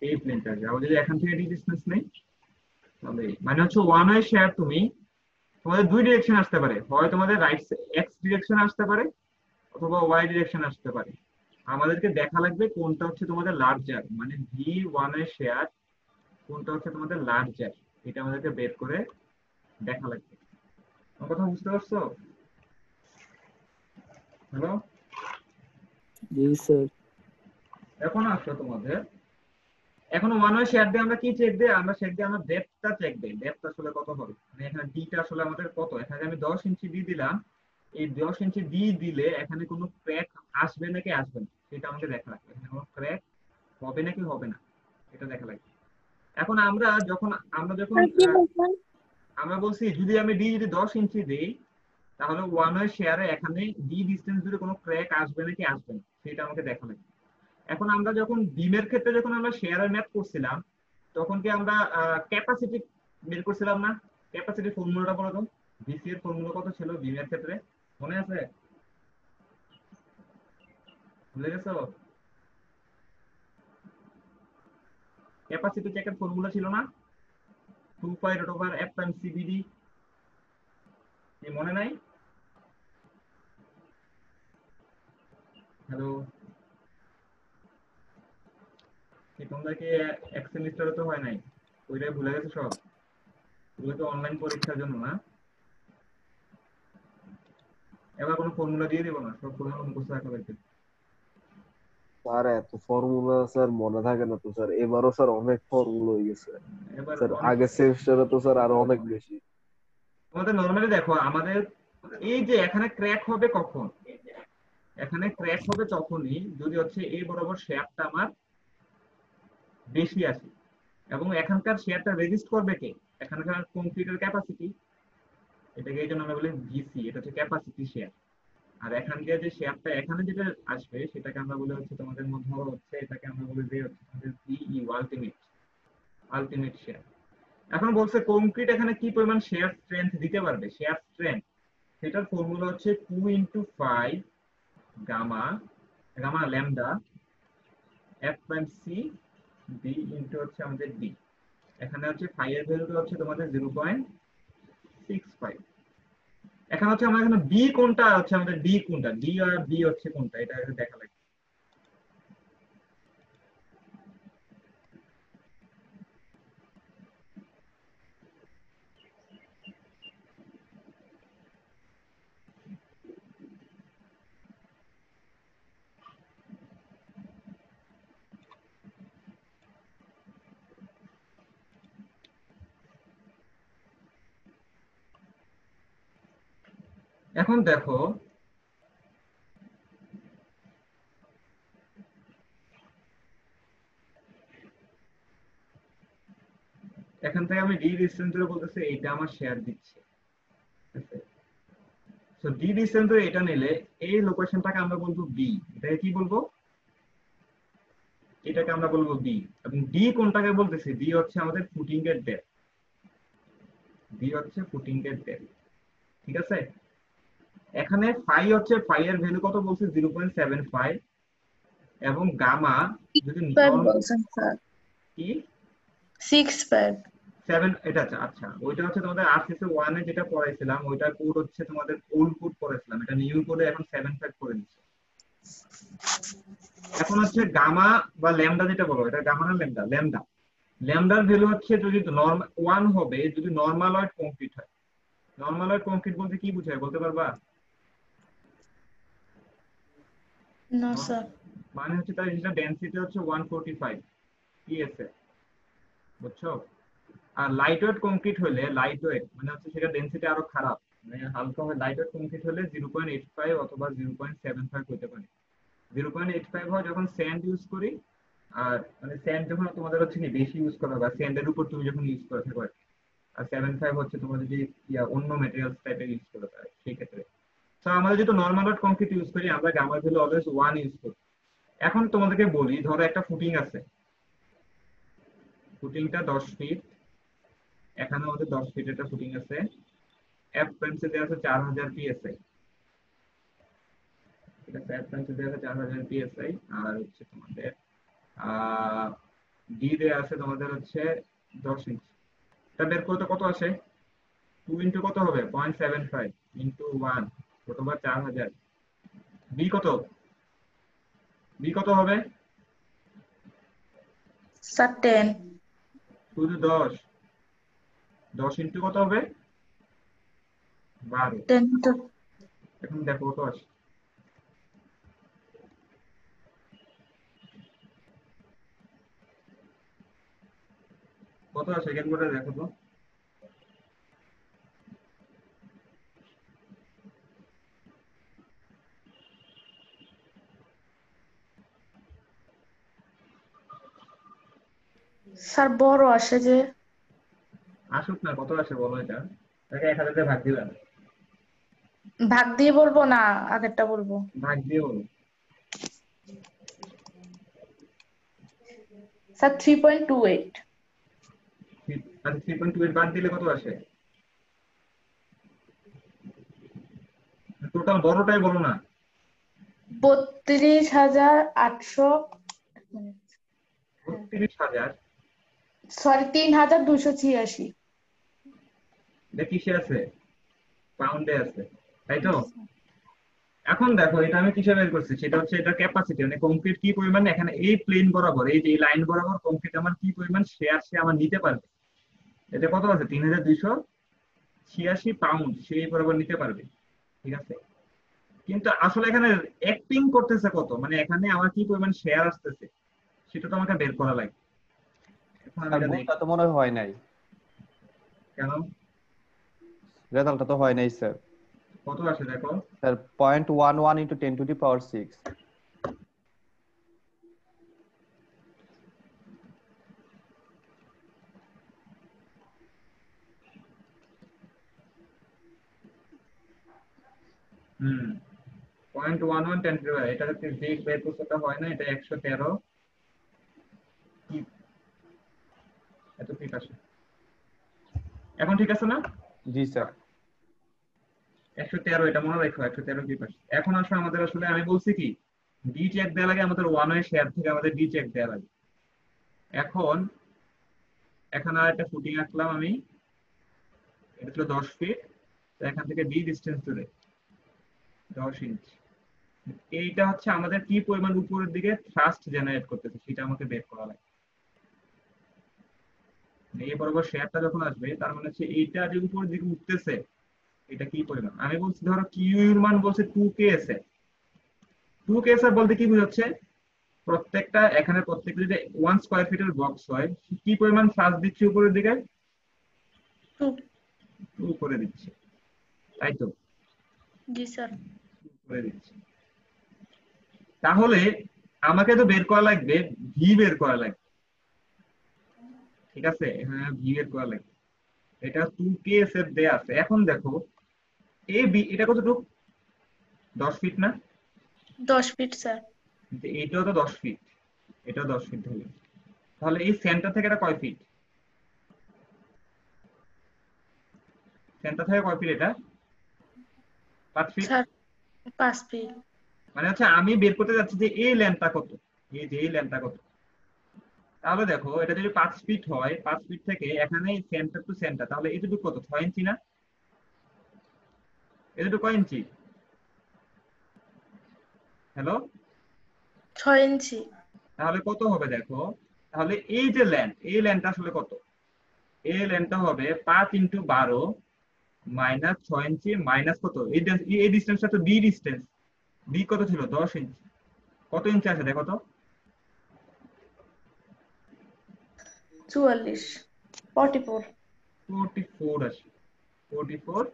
এই প্লেনটা আসবে। আবার যদি এখান থেকে ডি ডিসটেন্স নেই তাহলে মানে হচ্ছে ওয়ান ওয়ে শেয়ার তুমি, তোমাদের দুই ডিরেকশন আসতে পারে, হয় তোমাদের রাইট এক্স ডিরেকশন আসতে পারে অথবা ওয়াই ডিরেকশন আসতে পারে। আমাদেরকে দেখা লাগবে কোনটা হচ্ছে তোমাদের লার্জার, মানে ভি ওয়ান এর শেয়ার কোনটা হচ্ছে তোমাদের লার্জার, এটা আমাদেরকে বের করে দেখা লাগবে। আমার কথা বুঝতে পারছো? হ্যালো, জি স্যার। এখন আসো তোমাদের, এখন ওয়ান ওয়ে শেয়ার দিয়ে আমরা কি চেক দিই? আমরা আমরা ডেপথটা চেক দিই। ডেপথ আসলে কত হবে, মানে এখানে ডিটা আসলে আমাদের কত। এখানে আমি 10 ইঞ্চি দিয়ে দিলাম, এই 10 ইঞ্চি দিয়ে দিলে এখানে কোনো ক্র্যাক আসবে নাকি আসবে না সেটা আমাকে দেখা লাগবে। এখানে কোনো ক্র্যাক হবে নাকি হবে না এটা দেখা লাগবে। এখন আমরা যখন স্যার কি বলছেন? আমরা বলছি যদি 10 ইঞ্চি দেই তাহলে ওয়ান ওয়ে শেয়ারে এখানে ডি ডিসটেন্স জুড়ে কোনো ক্র্যাক আসবে নাকি আসবে না সেটা আমাকে দেখা লাগবে। এখন আমরা যখন বিমের ক্ষেত্রে যখন আমরা শেয়ারের ম্যাথ করছিলাম তখন কি আমরা ক্যাপাসিটি বের করছিলাম না? ক্যাপাসিটি ফর্মুলাটা বলো তো, বিসি এর ফর্মুলা কত ছিল বিমের ক্ষেত্রে, মনে আছে? ভুলে গেছো? ক্যাপাসিটি চেকের ফর্মুলা ছিল না 2 pi root over F times CBD, কি মনে নাই? হ্যালো, কি তোমরা কি এক সেমিস্টারে তো হয় নাই, ওইটাই ভুলে গেছো সব? ওগুলো তো অনলাইন পরীক্ষার জন্য না। এবার কোনো ফর্মুলা দিয়ে দিব না, সব ফর্মুলা মুখস্থ রাখা লাগবে। স্যার এত ফর্মুলা স্যার মনে থাকে না তো স্যার, এবারও স্যার অনেক ফর্মুলা হয়ে গেছে এবার স্যার, অনেক আগের সেমিস্টারে তো স্যার আরো অনেক বেশি। তোমাদের নরমালি দেখো আমাদের এই যে এখানে ক্র্যাক হবে কখন, এখানে ক্র্যাক হবে তখনই যদি হচ্ছে এই বরাবর শেয়ারটা আমার বেশি আসে, এবং এখানকার শেয়ারটা রেজিস্ট করবে কে, এখানকার কংক্রিটের ক্যাপাসিটি, এটাকে এই জন্য আমরা বলি ভিসি, এটা হচ্ছে ক্যাপাসিটি শেয়ার। আর এখান দিয়ে যে শেয়ারটা এখানে যেটা আসবে সেটাকে আমরা বলি হচ্ছে তোমাদের মধ্যে হচ্ছে এটাকে আমরা বলি যে হচ্ছে আমাদের বিই আলটিমেট, আলটিমেট শেয়ার। এখন বলছে কংক্রিট এখানে কি পরিমাণ শেয়ার স্ট্রেংথ দিতে পারবে, শেয়ার স্ট্রেংথ সেটার ফর্মুলা হচ্ছে 2 × 5 gamma, gamma lambda F prime C B into হচ্ছে আমাদের ডি। এখানে হচ্ছে ফাই এর ভ্যালুটা হচ্ছে তোমাদের 0.65। এখন হচ্ছে আমরা এখানে বি কোনটা হচ্ছে আমাদের ডি কোনটা, ডি আর বি হচ্ছে কোনটা, এটা দেখা লাগবে। এখন দেখো এখান থেকে আমি ডি ডিসটেন্স ধরে বলতেছি এইটা আমার শেয়ার দিচ্ছে, তো ডি ডিসটেন্স ধরে এটা নিলে এই লোকেশনটাকে আমরা বলবো বি, এটাকে কি বলবো, এটাকে আমরা বলবো বি। এবং ডি কোনটাকে বলতেছি, ডি হচ্ছে আমাদের ফুটিং এর ডেপথ, ডি হচ্ছে ফুটিং এর ডেপথ, ঠিক আছে। এখানে ফাই হচ্ছে, ফাই এর ভ্যালু কত বলছে 0.75, এবং গামা যদি বলছেন স্যার, কি 6 7, এটা আচ্ছা আচ্ছা ওইটা হচ্ছে তোমাদের আরসিএস 1 এ যেটা পড়াইছিলাম ওইটা কোড হচ্ছে তোমাদের ওল্ড কোড পড়াইছিলাম, এটা নিউ কোডে এখন 7.5 করে দিচ্ছে। এখন হচ্ছে গামা বা ল্যামডা যেটা বলো, এটা গামা না ল্যামডা, ল্যামডা, ল্যামডার ভ্যালু হচ্ছে যদি নরমাল 1 হবে যদি নরমালয়েড কংক্রিট হয়। নরমালয়েড কংক্রিট বলতে কি বোঝায় বলতে পারবা? না স্যার, মানে হচ্ছে তার যেটা ডেনসিটি হচ্ছে 145 পিএসএ, বুঝছো। আর লাইট ওয়েট কংক্রিট হলে, লাইট ওয়েট মানে হচ্ছে সেটা ডেনসিটি আরো খারাপ, মানে হালকা হয়, লাইট ওয়েট কংক্রিট হলে 0.85 অথবা 0.75 হতে পারে। 0.85 হয় যখন স্যান্ড ইউজ করি, আর মানে স্যান্ড যখন তোমাদের হচ্ছে কি বেশি ইউজ করা বা স্যান্ডের উপর তুমি যখন ইউজ করে থাকো, আর 7.5 হচ্ছে তোমরা যদি অন্য ম্যাটেরিয়ালস টাইপের ইউজ করে থাকে সেই ক্ষেত্রে। তো আমরা যেহেতু নর্মাল ওয়েট কংক্রিট ইউজ করি আমরা গামা ভ্যালু অলওয়েজ 1 ইউজ করি। এখন তোমাদেরকে বলি ধরো একটা ফুটিং আছে, ফুটিংটা 10 ফিট, এখানে আমাদের 10 ফিট একটা ফুটিং আছে, এফ প্রিন্সে দেওয়া আছে 4000 পিএসআই, ঠিক আছে, এফ প্রিন্সে দেওয়া আছে 4000 পিএসআই, আর হচ্ছে তোমাদের ডি দেওয়া আছে তোমাদের হচ্ছে 10 ইঞ্চি। এটা বের করতে কত আসে, 2 ইনটু কত হবে 0.75 ইনটু 1 অথবা 4000, বি কত, বি কত হবে স্যার 10 শুধু 10, 10 ইনটু কত হবে 12। 10 তো এখন দেখো কত আসে, কত আসে ক্যালকুলেটর দেখো তো। স্যার বড় আসে যে, আসুক না, কত আসে বলো, এটা এটাকে 1000 দিয়ে ভাগ দিবেন, ভাগ দিয়ে বলবো না আগেরটা বলবো। ভাগ দিয়ে বলো। স্যার 3.28। আচ্ছা 3.28 বাদ দিলে কত আসে, টোটাল বড়টাই বলো না। 32,800, 32,000, সরি 3,286। এটা কিসে আছে, পাউন্ডে আছে, তাই তো। এখন দেখো এটা আমি কিসে বের করছি, সেটা হচ্ছে এটা ক্যাপাসিটি, মানে কংক্রিট কি পরিমাণ এখানে এই প্লেন বরাবর, এই যে লাইন বরাবর কংক্রিট আমার কি পরিমাণ শেয়ার সে আমার নিতে পারবে, এটা কত আছে 3286 পাউন্ড সেই বরাবর নিতে পারবে, ঠিক আছে। কিন্তু আসলে এখানে অ্যাক্টিং করতেছে কত, মানে এখানে আমার কি পরিমাণ শেয়ার আসতেছে সেটা তো আমাকে বের করা লাগবে। এখন আমি স্যার এটা গুণটা দেখি তো মনে হয় নাই, কেন রেজাল্টটা তো হয় নাই স্যার। কত আসে দেখো। Sir 0.11 into 10 to the power 6। হুম 0.11 10 এটা হচ্ছে যে বের করতে হয় না, এটা 113 কি এত ঠিক আছে। এখন ঠিক আছে না? জি স্যার। 113 এটা মনে রাখো, 113 কি পাস। এখন আসলে আমাদের আসলে আমি বলছি কি ডি চেক দেওয়া লাগে, আমাদের 1 এর শেয়ার থেকে আমাদের ডি চেক দেওয়া লাগে। এখন এখানে আর একটা ফুটিং আঁকলাম আমি, এটা ছিল 10 ফিট, তো এখান থেকে ডি ডিসটেন্স ধরে 10 ইঞ্চি। এইটা হচ্ছে আমাদের কি পরিমাণ উপরের দিকে থ্রাস্ট জেনারেট করতেছে সেটা আমাকে বের করা লাগে। এই বরাবর শেয়ারটা যখন আসবে তার মানে হচ্ছে এইটা যে উপরের দিকে উঠতেছে এটা কি পরিমাণ। আমি বলছি ধরো কিউ এর মান বলছে 2 ks। 2 ks বলতে কি বোঝাচ্ছে, প্রত্যেকটা এখানে প্রত্যেকটা যদি 1 স্কয়ার ফিটের বক্স হয় কি পরিমাণ থ্রাস্ট দিচ্ছে উপরের দিকে, 2 করে দিচ্ছে, তাই তো? জি স্যার। করে দিচ্ছে। তাহলে আমাকে তো বের করা লাগবে ভি বের করা লাগবে, ঠিক আছে? হ্যাঁ ভি বের করা লাগবে। এটা 2 ks এর দেয়া আছে। এখন দেখো এ বি এটা কতটুকু, 10 ফিট না? 10 ফিট স্যার। কিন্তু এইটাও তো 10 ফিট, এটাও 10 ফিট ধরলে, তাহলে এই সেন্টার থেকে এটা কয় ফিট? সেন্টার থেকে কয় ফিট এটা? 5 ফিট। Sir 5 fit. মানে হচ্ছে আমি বের করতে যাচ্ছি যে এই লেন্থটা কত, এই যে এই লেন্থটা কত। তাহলে দেখো এটা যদি 5 ফিট হয়, 5 ফিট থেকে এখানে সেন্টার টু সেন্টার, তাহলে এটুকু কত, 6 ইঞ্চি না? এটুকু কয় ইঞ্চি? হ্যালো, 6 ইঞ্চি। তাহলে কত হবে দেখো, তাহলে এই যে লেন্থ, এই লেন্থটা আসলে কত? এই লেন্থটা হবে 5 ইন্টু 12 মাইনাস 6 ইঞ্চি মাইনাস কত, এই ডিস্টেন্সটা তো ডি ডিস্টেন্স, ডি কত ছিল 10 ইঞ্চি, কত ইঞ্চি আছে দেখো তো? 44 44 44 আসে, 44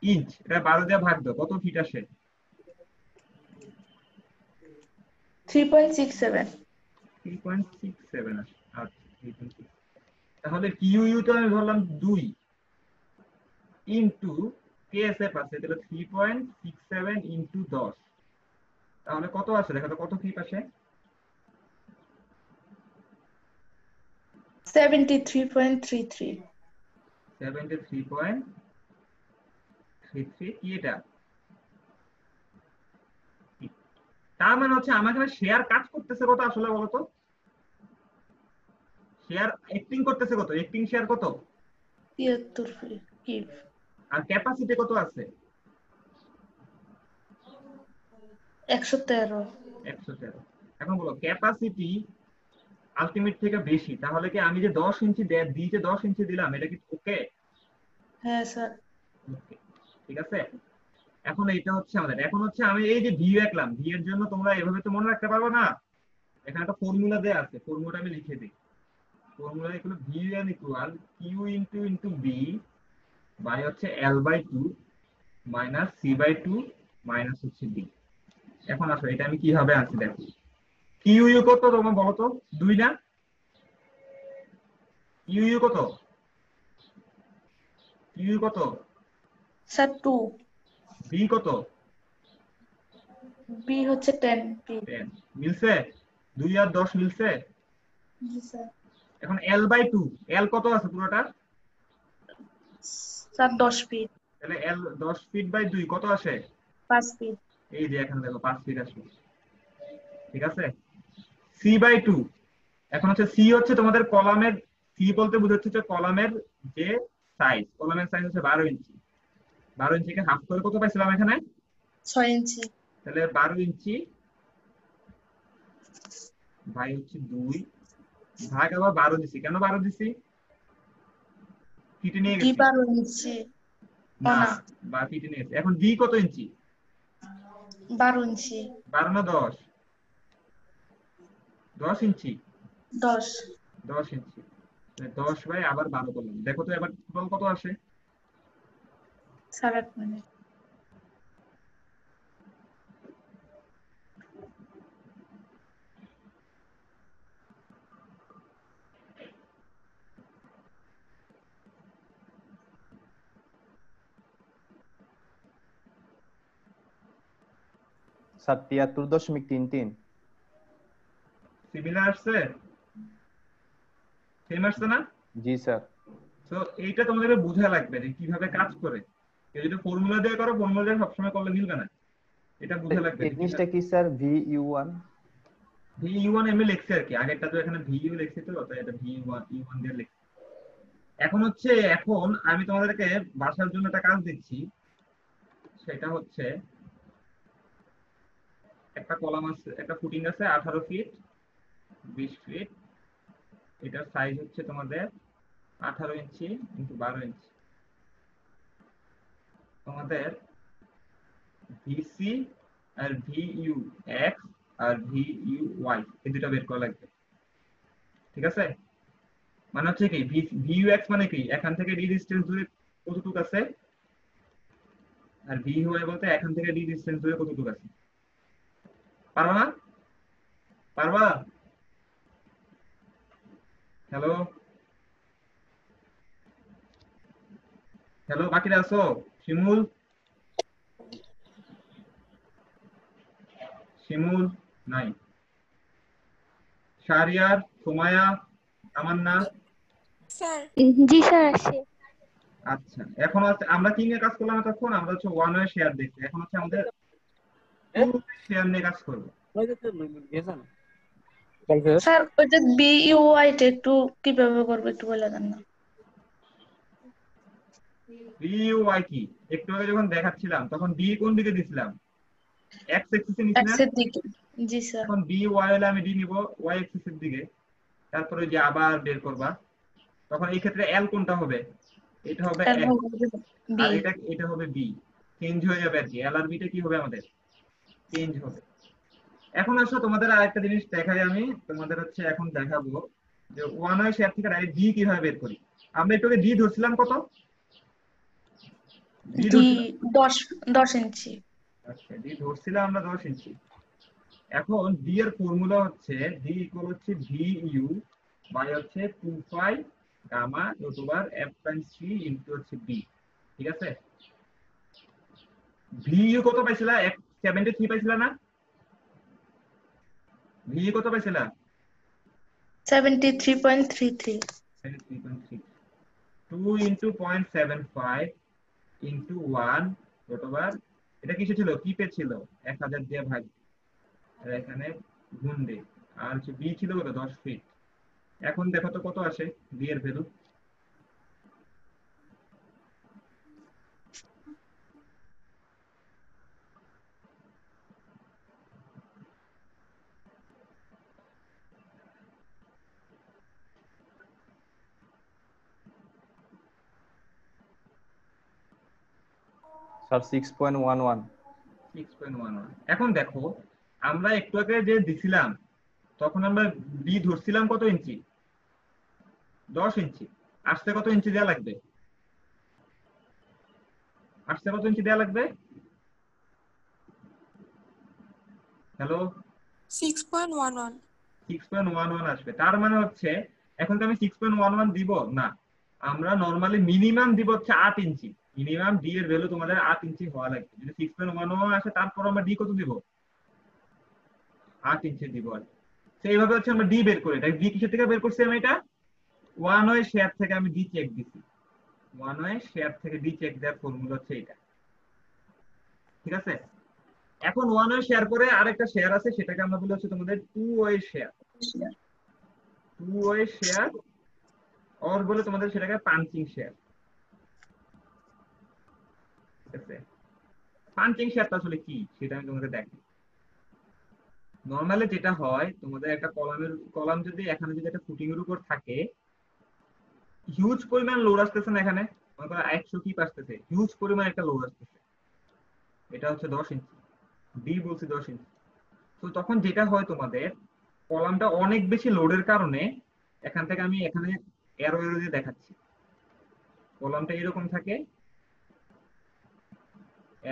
ইঞ্চ। এটা 12 দিয়ে ভাগ দাও, কত ফিট আসে? 3.67 3.67 আসে। আচ্ছা 3.6। তাহলে কিউ ইউ তো আমি ধরলাম 2 ইনটু কেএসএফ আছে, তাহলে 3.67 ইনটু 10, তাহলে কত আসে দেখো তো, কত ফিট আসে? 73.33 73.33 কি এটা? তার মানে হচ্ছে আমার এখানে শেয়ার কাজ করতেছে কত আসলে বলো তো? শেয়ার অ্যাক্টিং করতেছে কত, অ্যাক্টিং শেয়ার কত? 73 ফিট কি আর ক্যাপাসিটি কত আছে? 113। 113। এখন বলো ক্যাপাসিটি আলটিমেট থেকে বেশি, তাহলে কি আমি যে 10 ইঞ্চি দিতে 10 ইঞ্চি দিলাম এটা কি ওকে? হ্যাঁ স্যার। ওকে, ঠিক আছে। এখন এটা হচ্ছে আমাদের, এখন হচ্ছে আমি এই যে ভি রাখলাম, ভি এর জন্য তোমরা এভাবে তো মনে রাখতে পারবে না, এখানে একটা ফর্মুলা দেয়া আছে, ফর্মুলাটা আমি লিখে দিই। ফর্মুলা হলো V one equal Q into B by হচ্ছে L by 2 minus C by 2 minus হচ্ছে ডি। এখন আসো এটা আমি কিভাবে আনছি দেখো। কিউ ইউ কত তোমরা বলো তো, 2 না? কিউ ইউ কত, কিউ ইউ কত? স্যার 2। বি কত? বি হচ্ছে 10 ফিট। 10। মিলছে? 2 আর 10 মিলছে? জি স্যার। এখন এল বাই 2, এল কত আছে পুরোটা? Sir 10 feet. তাহলে এল 10 ফিট বাই 2 কত আসে? 5 ফিট। এই যে এখানে দেখো 5 ফিট আসে, ঠিক আছে। সি বাই 2, এখন হচ্ছে সি হচ্ছে তোমাদের কলামের, সি বলতে বোঝাচ্ছে যে কলামের যে সাইজ, কলামের সাইজ হচ্ছে 12 ইঞ্চি। 12 ইঞ্চিকে হাফ করে কত পাইছিলাম এখানে? 6 ইঞ্চি। তাহলে 12 ইঞ্চি ভাই হচ্ছে 2 ভাগ আবার 12 দিছি, কেন 12 দিছি? ফিটে নিয়ে ডি গেছি 12 ইঞ্চি। না, না বা ফিটে নিয়ে গেছি। এখন ডি কত ইঞ্চি? 12 ইঞ্চি 12 না 10? 10 ইঞ্চি 10 10 ইঞ্চি 10 বাই আবার 12 করলাম। দেখো তো এবার টোটাল কত আসে। 8.5 মিনিট। স্যার 73.33। সিমিলার আসছে? সেম আসছে না? জি স্যার। তো এইটা তোমাদের বোঝা লাগবে যে কিভাবে কাজ করে। কেউ যদি ফর্মুলা দিয়ে করো, ফর্মুলা দিয়ে সবসময় করলে মিলবে না। এটা বোঝা লাগবে। এই জিনিসটা কি স্যার VU1? VU1 এমএ লিখছি আর কি, আগেরটা তো এখানে VU লিখছি তো, তাই এটা VU1 দিয়ে লিখছি। এখন আমি তোমাদেরকে বাসার জন্য একটা কাজ দিচ্ছি। সেটা হচ্ছে একটা কলাম আছে, একটা ফুটিং আছে 18 ফিট 20 ফিট। এটার সাইজ হচ্ছে তোমাদের 18 ইঞ্চি ইন্টু 12 ইঞ্চি। তোমাদের ভিসি আর ভিইউ এক্স আর ভিইউ ওয়াই এই দুটো বের করা লাগবে। ঠিক আছে? মানে হচ্ছে কি ভিইউ এক্স মানে কি, এখান থেকে ডি ডিসটেন্স দূরে কতটুকু আছে, আর ভিইউ ওয়াই বলতে এখান থেকে ডি ডিসটেন্স দূরে কতটুকু আছে। পারবা না? পারবা? হ্যালো হ্যালো, বাকিরা আছো? শিমুল শিমুল নাই, শাহরিয়ার, সুমায়া, তামান্না? স্যার জি স্যার আছে। আচ্ছা, এখন আমরা কি নিয়ে কাজ করলাম এতক্ষণ? আমরা হচ্ছে ওয়ান ওয়ে শেয়ার দেখছি। এখন হচ্ছে আমাদের টু শেয়ার নিয়ে কাজ করব। স্যার ওই যে বিইউআই টা একটু কিভাবে করবে একটু বলে দেন না। ভিইউআই কি একটু আগে যখন দেখাচ্ছিলাম তখন বি কোন দিকে দিছিলাম? এক্স এক্সিসে নিছি না? এক্স এর দিকে। জি স্যার। এখন বি ওয়াই হলে আমি ডি নিব ওয়াই এক্সিসের দিকে। তারপরে যে আবার বের করবা, তখন এই ক্ষেত্রে এল কোনটা হবে? এটা হবে এল এক্স, হবে বি। আর এটা হবে বি। চেঞ্জ হয়ে যাবে আর কি, এল আর বিটা কি হবে আমাদের চেঞ্জ হবে। এখন আসো তোমাদের আরেকটা জিনিস দেখাই, আমি তোমাদের হচ্ছে এখন দেখাবো যে ওয়ান ওয়ে শেয়ার থেকে ডাইরেক্ট ডি কিভাবে বের করি। আমরা একটু ডি ধরছিলাম কত? ডি ডি ধরছিলাম 10 ইঞ্চি। আচ্ছা, ডি ধরছিলাম আমরা 10 ইঞ্চি। এখন ডি এর ফর্মুলা হচ্ছে ডি ইকুয়াল হচ্ছে ভিইউ বাই হচ্ছে 2 pi gamma root over F times 3 into হচ্ছে বি। ঠিক আছে? ভিইউ কত পাইছিলা? 73 পাইছিলা না? ভিইউ কত পাইছিলা? 73.33। 73.3 2 ইনটু 0.75 ইনটু 1 রুট ওভার, এটা কিসে ছিল? কিপে ছিল, 1000 দিয়ে ভাগ, আর এখানে গুণ দে, আর হচ্ছে বি ছিল কত? 10 ফিট। এখন দেখো তো কত আসে বি এর ভ্যালু। স্যার 6.11। 6.11। এখন দেখো আমরা একটু আগে যে দিছিলাম তখন আমরা বি ধরছিলাম কত ইঞ্চি? 10 ইঞ্চি। আসতে কত ইঞ্চি দেওয়া লাগবে? আসতে কত ইঞ্চি দেওয়া লাগবে? হ্যালো, 6.11 6.11 আসবে। তার মানে হচ্ছে এখন তো আমি 6.11 দিব না, আমরা নরমালি মিনিমাম দিব হচ্ছে 8 ইঞ্চি। মিনিমাম ডি এর ভ্যালু তোমাদের 8 ইঞ্চি হওয়া লাগবে। যদি 6.11 আসে তারপর আমরা ডি কত দিব? 8 ইঞ্চি দিব। আর সেইভাবে হচ্ছে আমরা ডি বের করি। এটা ডি কিসের থেকে বের করছি? আমি এটা ওয়ান ওয়ে শেয়ার থেকে আমি ডি চেক দিছি। ওয়ান ওয়ে শেয়ার থেকে ডি চেক দেওয়ার ফর্মুলা হচ্ছে এটা। ঠিক আছে? এখন ওয়ান ওয়ে শেয়ার করে আরেকটা শেয়ার আছে, সেটাকে আমরা বলি হচ্ছে তোমাদের two way share. Two way share or বলে তোমাদের সেটাকে পাঞ্চিং শেয়ার। ঠিক আছে? পাঞ্চিং শেয়ারটা আসলে কি সেটা আমি তোমাদের দেখাই। নরমালি যেটা হয়, তোমাদের একটা কলাম যদি এখানে যদি একটা ফুটিং এর উপর থাকে, হিউজ পরিমাণ লোড আসতেছে না, এখানে মনে করো 100 কিপ আসতেছে, হিউজ পরিমাণ একটা লোড আসতেছে, এটা হচ্ছে 10 ইঞ্চি। ডি বলছি 10 ইঞ্চি। তো তখন যেটা হয় তোমাদের কলামটা অনেক বেশি লোডের কারণে এখান থেকে আমি এখানে এরো এরো দিয়ে দেখাচ্ছি, কলামটা এরকম থাকে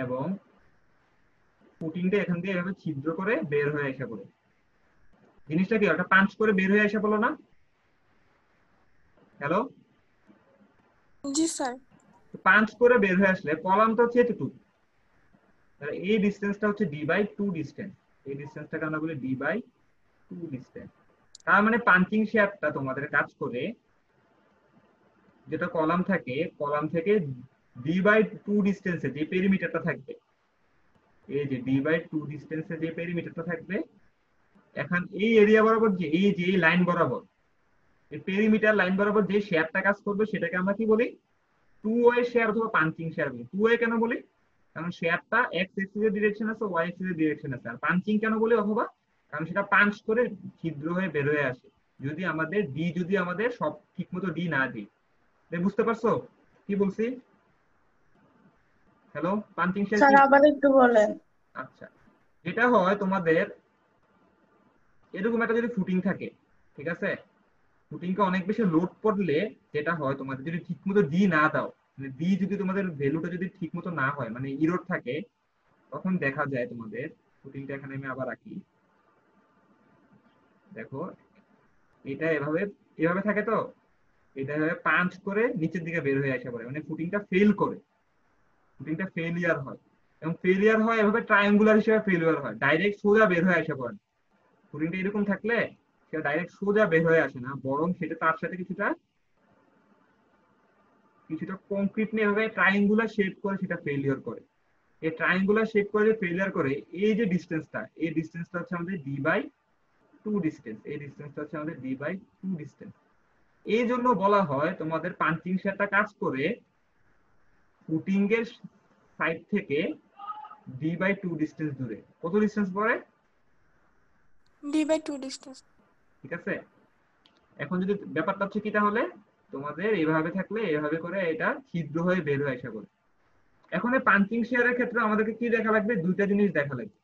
এবং ফুটিংটা এখান দিয়ে এভাবে ছিদ্র করে বের হয়ে আসা পড়ে। জিনিসটা কি একটা পাঞ্চ করে বের হয়ে আসা বলো না? হ্যালো, জি স্যার। পাঞ্চ করে বের হয়ে আসলে কলামটা হচ্ছে এতটুকু, তাহলে এই ডিসটেন্সটা হচ্ছে d/2 ডিসটেন্স, এই ডিসটেন্সটাকে আমরা বলি d/2 ডিসটেন্স। তার মানে পাঞ্চিং শ্যাফটটা তোমাদের কাজ করে, যেটা কলাম থাকে, কলাম থেকে d/2 ডিসটেন্সে যে পেরিমিটারটা থাকবে, এই যে d/2 ডিসটেন্সে যে পেরিমিটারটা থাকবে, এখন এই এরিয়া বরাবর যে এই যে লাইন বরাবর, এই পেরিমিটার লাইন বরাবর যে শেয়ারটা কাজ করবে সেটাকে আমরা কি বলি? টু ওয়ে শেয়ার অথবা পাঞ্চিং শেয়ার বলি। টু ওয়ে কেন বলি? কারণ শেয়ারটা এক্স এক্সিস এর ডিরেকশন আছে, ওয়াই এক্সিস এর ডিরেকশন আছে। আর পাঞ্চিং কেন বলি অথবা? কারণ সেটা পাঞ্চ করে ছিদ্র হয়ে বের হয়ে আসে, যদি আমাদের ডি যদি আমাদের সব ঠিকমতো ডি না দিই। বুঝতে পারছো কি বলছি? হ্যালো, পাঞ্চিং শেয়ার স্যার কি? আবার একটু বলেন। আচ্ছা, যেটা হয় তোমাদের এরকম একটা যদি ফুটিং থাকে, ঠিক আছে, ফুটিংকে অনেক বেশি লোড পড়লে যেটা হয় তোমাদের যদি ঠিকমতো ডি না দাও, মানে ডি যদি তোমাদের ভ্যালুটা যদি ঠিকমতো না হয়, মানে ইরোড থাকে, তখন দেখা যায় তোমাদের ফুটিংটা এখানে আমি আবার রাখি, দেখো এটা এভাবে এভাবে থাকে, তো এটা এভাবে পাঞ্চ করে নিচের দিকে বের হয়ে আসা পড়ে, মানে ফুটিংটা ফেল করে, ফুটিংটা ফেলিয়ার হয়। এবং ফেলিয়ার হয় এভাবে ট্রায়াঙ্গুলার হিসেবে ফেলিয়ার হয়, ডাইরেক্ট সোজা বের হয়ে আসা পড়ে। ফুটিংটা এরকম থাকলে সেটা ডাইরেক্ট সোজা বের হয়ে আসে না, বরং সেটা তার সাথে কিছুটা কিছুটা কংক্রিট নিয়ে এভাবে ট্রায়াঙ্গুলার শেপ করে সেটা ফেলিয়ার করে। এই ট্রায়াঙ্গুলার শেপ করে যে ফেলিয়ার করে, এই যে ডিসটেন্সটা, এই ডিসটেন্সটা হচ্ছে আমাদের d/2 ডিসটেন্স, এই ডিসটেন্সটা হচ্ছে আমাদের d/2 ডিসটেন্স। এই জন্য বলা হয় তোমাদের পাঞ্চিং শেয়ারটা কাজ করে ফুটিং এর সাইড থেকে d/2 ডিসটেন্স দূরে। কত ডিসটেন্স পড়ে? d/2 distance. ঠিক আছে, এখন যদি ব্যাপারটা হচ্ছে কি, তাহলে তোমাদের এইভাবে থাকলে এইভাবে করে এটা ছিদ্র হয়ে বের হয়ে আসা করে। এখন এই পাঞ্চিং শেয়ারের ক্ষেত্রে আমাদেরকে কি দেখা লাগবে? দুইটা জিনিস দেখা লাগবে।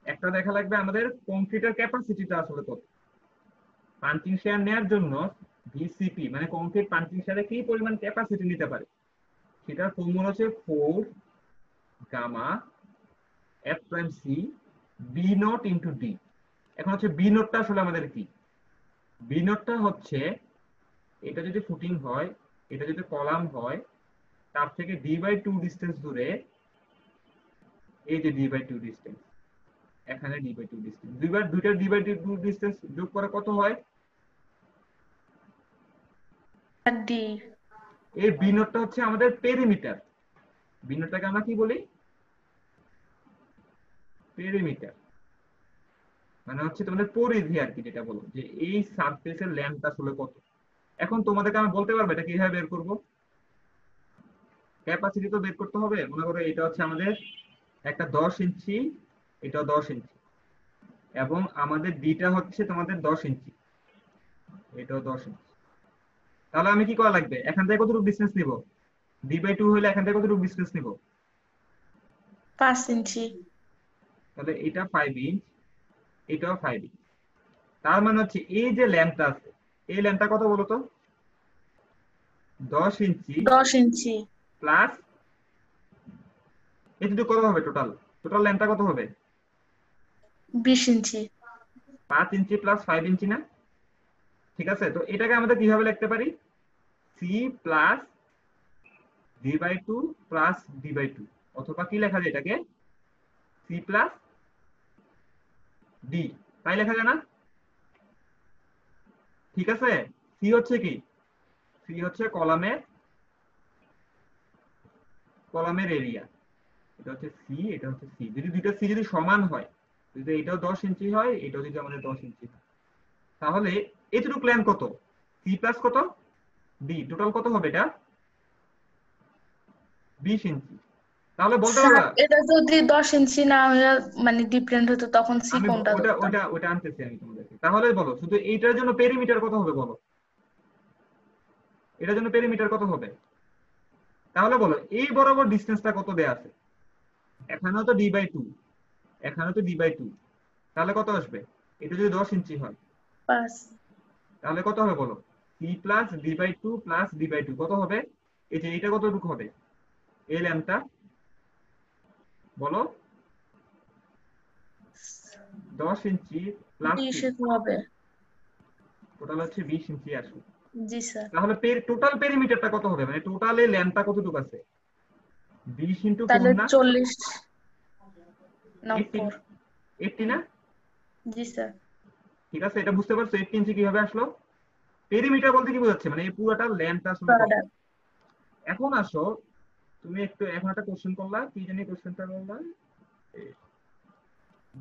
একটা দেখা লাগবে আমাদের কংক্রিটের ক্যাপাসিটিটা আসলে কত। পাঞ্চিং শেয়ার নেওয়ার জন্য ভিসিপি মানে কংক্রিট পাঞ্চিং শেয়ারে কি পরিমাণ ক্যাপাসিটি নিতে পারে, সেটার ফর্মুলা হচ্ছে 4 gamma F prime C B not into D. এখন হচ্ছে বি নটটা আসলে আমাদের কি? বি নটটা হচ্ছে এটা যদি ফুটিং হয়, এটা যদি কলাম হয়, তার থেকে d/2 ডিসটেন্স দূরে এই যে d/2 ডিসটেন্স, এখানে d/2 ডিসটেন্স, দুইটা d/2 ডিসটেন্স যোগ করে কত হয়? ডি। এই বি নটটা হচ্ছে আমাদের পেরিমিটার। বি নটটাকে আমরা কি বলি? পেরিমিটার, মানে হচ্ছে তোমাদের পরিধি আর কি, যেটা বলো যে এই সারফেসের লেন্থটা আসলে কত। এখন তোমাদেরকে আমি বলতে পারবো এটা কিভাবে বের করব? ক্যাপাসিটি তো বের করতে হবে। মনে করো এটা হচ্ছে আমাদের একটা 10 ইঞ্চি, এটা 10 ইঞ্চি, এবং আমাদের ডিটা হচ্ছে তোমাদের 10 ইঞ্চি, এটাও 10 ইঞ্চি। তাহলে আমি কি করা লাগবে? এখান থেকে কতটুকু ডিসটেন্স নিব? d/2 হলে এখান থেকে কতটুকু ডিসটেন্স নিব? 5 ইঞ্চি। তাহলে এটা 5 ইঞ্চ, এটাও 5 ইঞ্চ। তার মানে হচ্ছে এই যে ল্যাম্পটা আছে, এই ল্যাম্পটা কত বলো তো? 10 ইঞ্চি 10 ইঞ্চি প্লাস এটুকু কত হবে? টোটাল টোটাল ল্যাম্পটা কত হবে? 20 ইঞ্চি। 5 ইঞ্চি প্লাস 5 ইঞ্চি না? ঠিক আছে, তো এটাকে আমাদের কিভাবে লিখতে পারি? C plus d/2 plus d/2, অথবা কি লেখা যায় এটাকে? সি প্লাস ডি, তাই লেখা যায় না? ঠিক আছে, সি হচ্ছে কি? সি হচ্ছে কলামের এরিয়া, এটা হচ্ছে সি, এটা হচ্ছে সি। যদি দুইটা সি যদি সমান হয়, যদি এটাও 10 ইঞ্চি হয়, এটাও যদি আমাদের 10 ইঞ্চি হয়, তাহলে এতটুকু লেন্থ কত? সি প্লাস কত? ডি, টোটাল কত হবে এটা? 20 ইঞ্চি। তাহলে বলতে স্যার পারবা? এটা যদি 10 ইঞ্চি না হয়ে মানে ডিফারেন্ট হতো তখন সি আমি কোনটা ওটা ধরতাম? ওটা ওটা আনতেছি আমি তোমাদেরকে। তাহলে বলো শুধু এইটার জন্য পেরিমিটার কত হবে বলো? এটার জন্য পেরিমিটার কত হবে? তাহলে বলো এই বরাবর ডিসটেন্সটা কত দেয়া আছে? এখানেও তো d/2, এখানে তো d/2, তাহলে কত আসবে? এটা যদি 10 ইঞ্চি হয় 5 তাহলে কত হবে বলো? c plus d/2 plus d/2 কত হবে? এই যে এটা কতটুকু হবে? এই ল্যাম্পটা বলো, 10 ইঞ্চি প্লাস 20 হবে। টোটাল হচ্ছে 20 ইঞ্চি আসবে। জি স্যার। তাহলে টোটাল পেরিমিটারটা কত হবে, মানে টোটালে ল্যাম্পটা কতটুকু আছে? 20 ইনটু 4 তাহলে না 40 না 80 4। 80 না? জি স্যার। ঠিক আছে, এটা বুঝতে পারছো 80 ইঞ্চি কিভাবে আসলো? পেরিমিটার বলতে কি বোঝাচ্ছে, মানে এই পুরোটা ল্যাম্পটা আসলে কত? ব্রাডার। এখন আসো, তুমি একটু এখন একটা কোশ্চেন করলা, কি জানি কোশ্চেনটা বললা,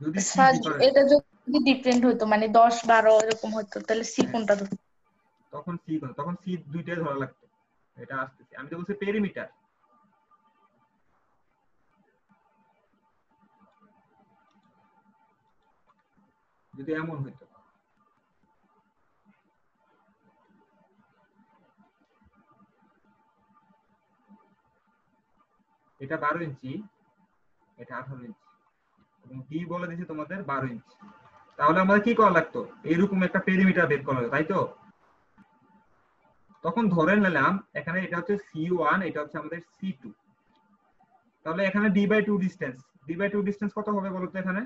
যদি সি স্যার ডিফারেন্ট, এটা যদি ডিফারেন্ট হতো মানে 10 12 এরকম হতো তাহলে সি কোনটা ধরতো? তখন সি দুইটাই ধরা লাগতো। এটা আসতেছে, আমি তো বলছি পেরিমিটার। যদি এমন হইতো, এটা 12 ইঞ্চি, এটা 18 ইঞ্চি, এবং ডি বলে দিয়েছে তোমাদের 12 ইঞ্চি, তাহলে আমাদের কি করা লাগতো? এইরকম একটা পেরিমিটার বের করা লাগতো, তাই তো? তখন ধরে নিলাম এখানে এটা হচ্ছে C1, এটা হচ্ছে আমাদের C2, তাহলে এখানে d/2 ডিসটেন্স, d/2 ডিসটেন্স কত হবে বলো তো? এখানে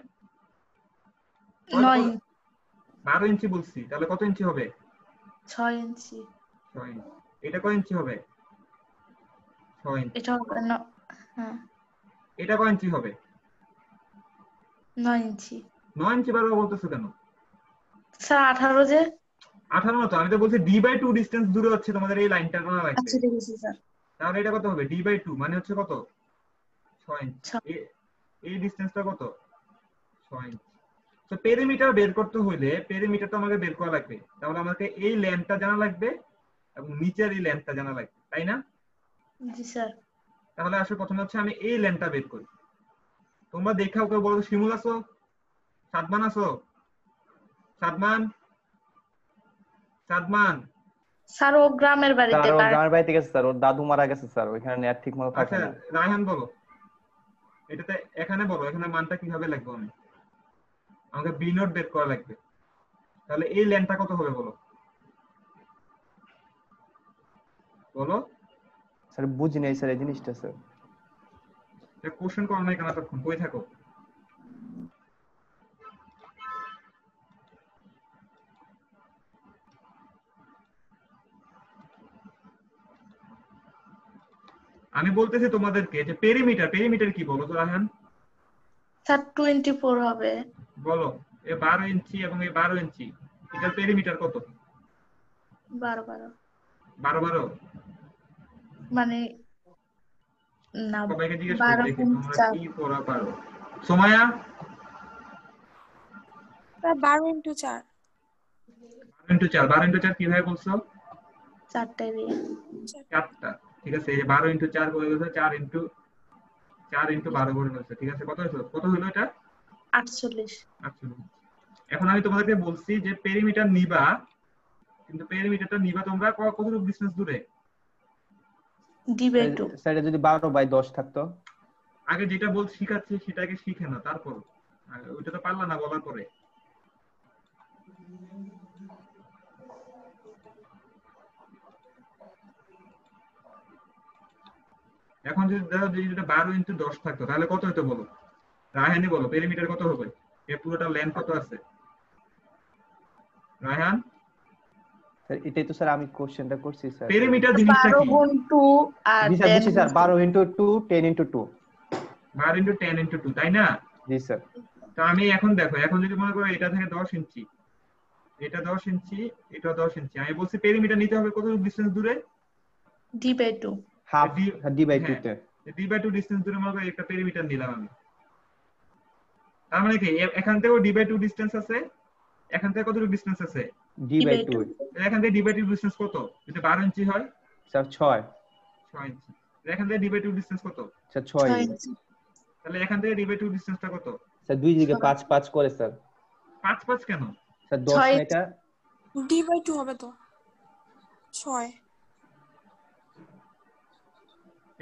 9 12 ইঞ্চি বলছি, তাহলে কত ইঞ্চি হবে? 6 ইঞ্চি। 6 ইঞ্চি। এটা কয় ইঞ্চি হবে? 6 ইঞ্চি। এটা হবে না। হ্যাঁ এটা কয় ইঞ্চি হবে? 9 ইঞ্চি। 9 ইঞ্চি বারবার বলতেছো কেন? স্যার 18 যে। 18 না তো, আমি তো বলছি d/2 ডিসটেন্স দূরে হচ্ছে তোমাদের এই লাইনটা টানা লাগবে, আচ্ছা ঠিক আছে স্যার। তাহলে এটা কত হবে? d/2 মানে হচ্ছে কত? 6 ইঞ্চি। 6। এই ডিসটেন্সটা কত? 6 ইঞ্চি। তো পেরিমিটার বের করতে হলে পেরিমিটার তো আমাকে বের করা লাগবে, তাহলে আমাকে এই লেন্থটা জানা লাগবে এবং নিচের এই লেন্থটা জানা লাগবে, তাই না? জি স্যার। তাহলে আসলে প্রথমে হচ্ছে আমি এই লেন্থটা বের করি। তোমরা দেখাও, কেউ বলো, শিমুল আছো? সাদমান আছো? সাদমান? সাদমান? স্যার ও গ্রামের বাড়িতে স্যার ও গ্রামের বাড়িতে গেছে স্যার, ওর দাদু মারা গেছে স্যার, ওইখানে নেট ঠিক মতো থাকে আচ্ছা, না। রায়হান বলো, এটাতে এখানে বলো, এখানে মানটা কিভাবে লিখবো আমি? আমাকে বি নোট বের করা লাগবে, তাহলে এই লেন্থটা কত হবে বলো? বলো। স্যার বুঝি নাই স্যার এই জিনিসটা স্যার। এটা কোশ্চেন করো না কেন এতক্ষণ, বই থাকো। আমি বলতেছি তোমাদেরকে যে পেরিমিটার কি বলো তো রায়হান? স্যার 24 হবে। বলো, এই 12 ইঞ্চি এবং এই 12 ইঞ্চি, এটার পেরিমিটার কত? 12 12 12 মানে না সবাইকে জিজ্ঞেস করি 12 দেখি গুণ তোমরা 4। কি পড়া পারো। সোমায়া? Sir 12 into 4। 12 ইন্টু 4 কিভাবে বলছো? 4টা দিয়ে। 4টা, ঠিক আছে। এই যে 12 ইন্টু 4 করে বলছো, 4 ইন্টু 12 করে বলছো, ঠিক আছে। কত হলো এটা? 48। 48। এখন আমি তোমাদেরকে বলছি যে পেরিমিটার নিবা, কিন্তু পেরিমিটারটা নিবা তোমরা কতটুকু ডিসটেন্স দূরে? d/2। স্যার এটা যদি 12/10 থাকতো? আগে যেটা শিখাচ্ছি সেটা আগে শিখে না, তারপর ওইটা তো পারলা না বলার পরে। এখন যদি দেখো যদি এটা 12 ইন্টু 10 থাকতো তাহলে কত হতো বলো? রায়হানি বলো, পেরিমিটার কত হবে? এর পুরোটা লেন্থ কত আছে? রায়হান? স্যার এটাই তো স্যার আমি কোশ্চেনটা করছি স্যার। পেরিমিটার জিনিসটা 12 কি? গুণ 2 আর জি স্যার 10 বুঝছি sir, 12 into 2 10 into 2। 12 into 10 into 2, তাই না? জি স্যার। তো আমি এখন দেখো, এখন যদি মনে করো এটা থেকে 10 ইঞ্চি, এটা 10 ইঞ্চি, এটা 10 ইঞ্চি, আমি বলছি পেরিমিটার নিতে হবে কতটুকু ডিসটেন্স দূরে? d/2। হাফ d/2 হ্যাঁ, তে। d/2 ডিসটেন্স দূরে মনে করো একটা পেরিমিটার নিলাম আমি। তার মানে কি এখান থেকেও d/2 ডিসটেন্স আছে, এখান থেকে কতটুকু ডিসটেন্স আছে? d/2 এখান থেকে d/2 ডিসটেন্স কত? যদি 12 ইঞ্চি হয় স্যার 6। 6 ইঞ্চি। এখান থেকে d/2 ডিসটেন্স কত? স্যার 6 6। ইঞ্চি। তাহলে এখান থেকে d/2 ডিসটেন্সটা কত? স্যার দুই দিকে 5 5 করে স্যার। 5 5 কেন? স্যার 10 6 না এটা? d/2 হবে তো 6।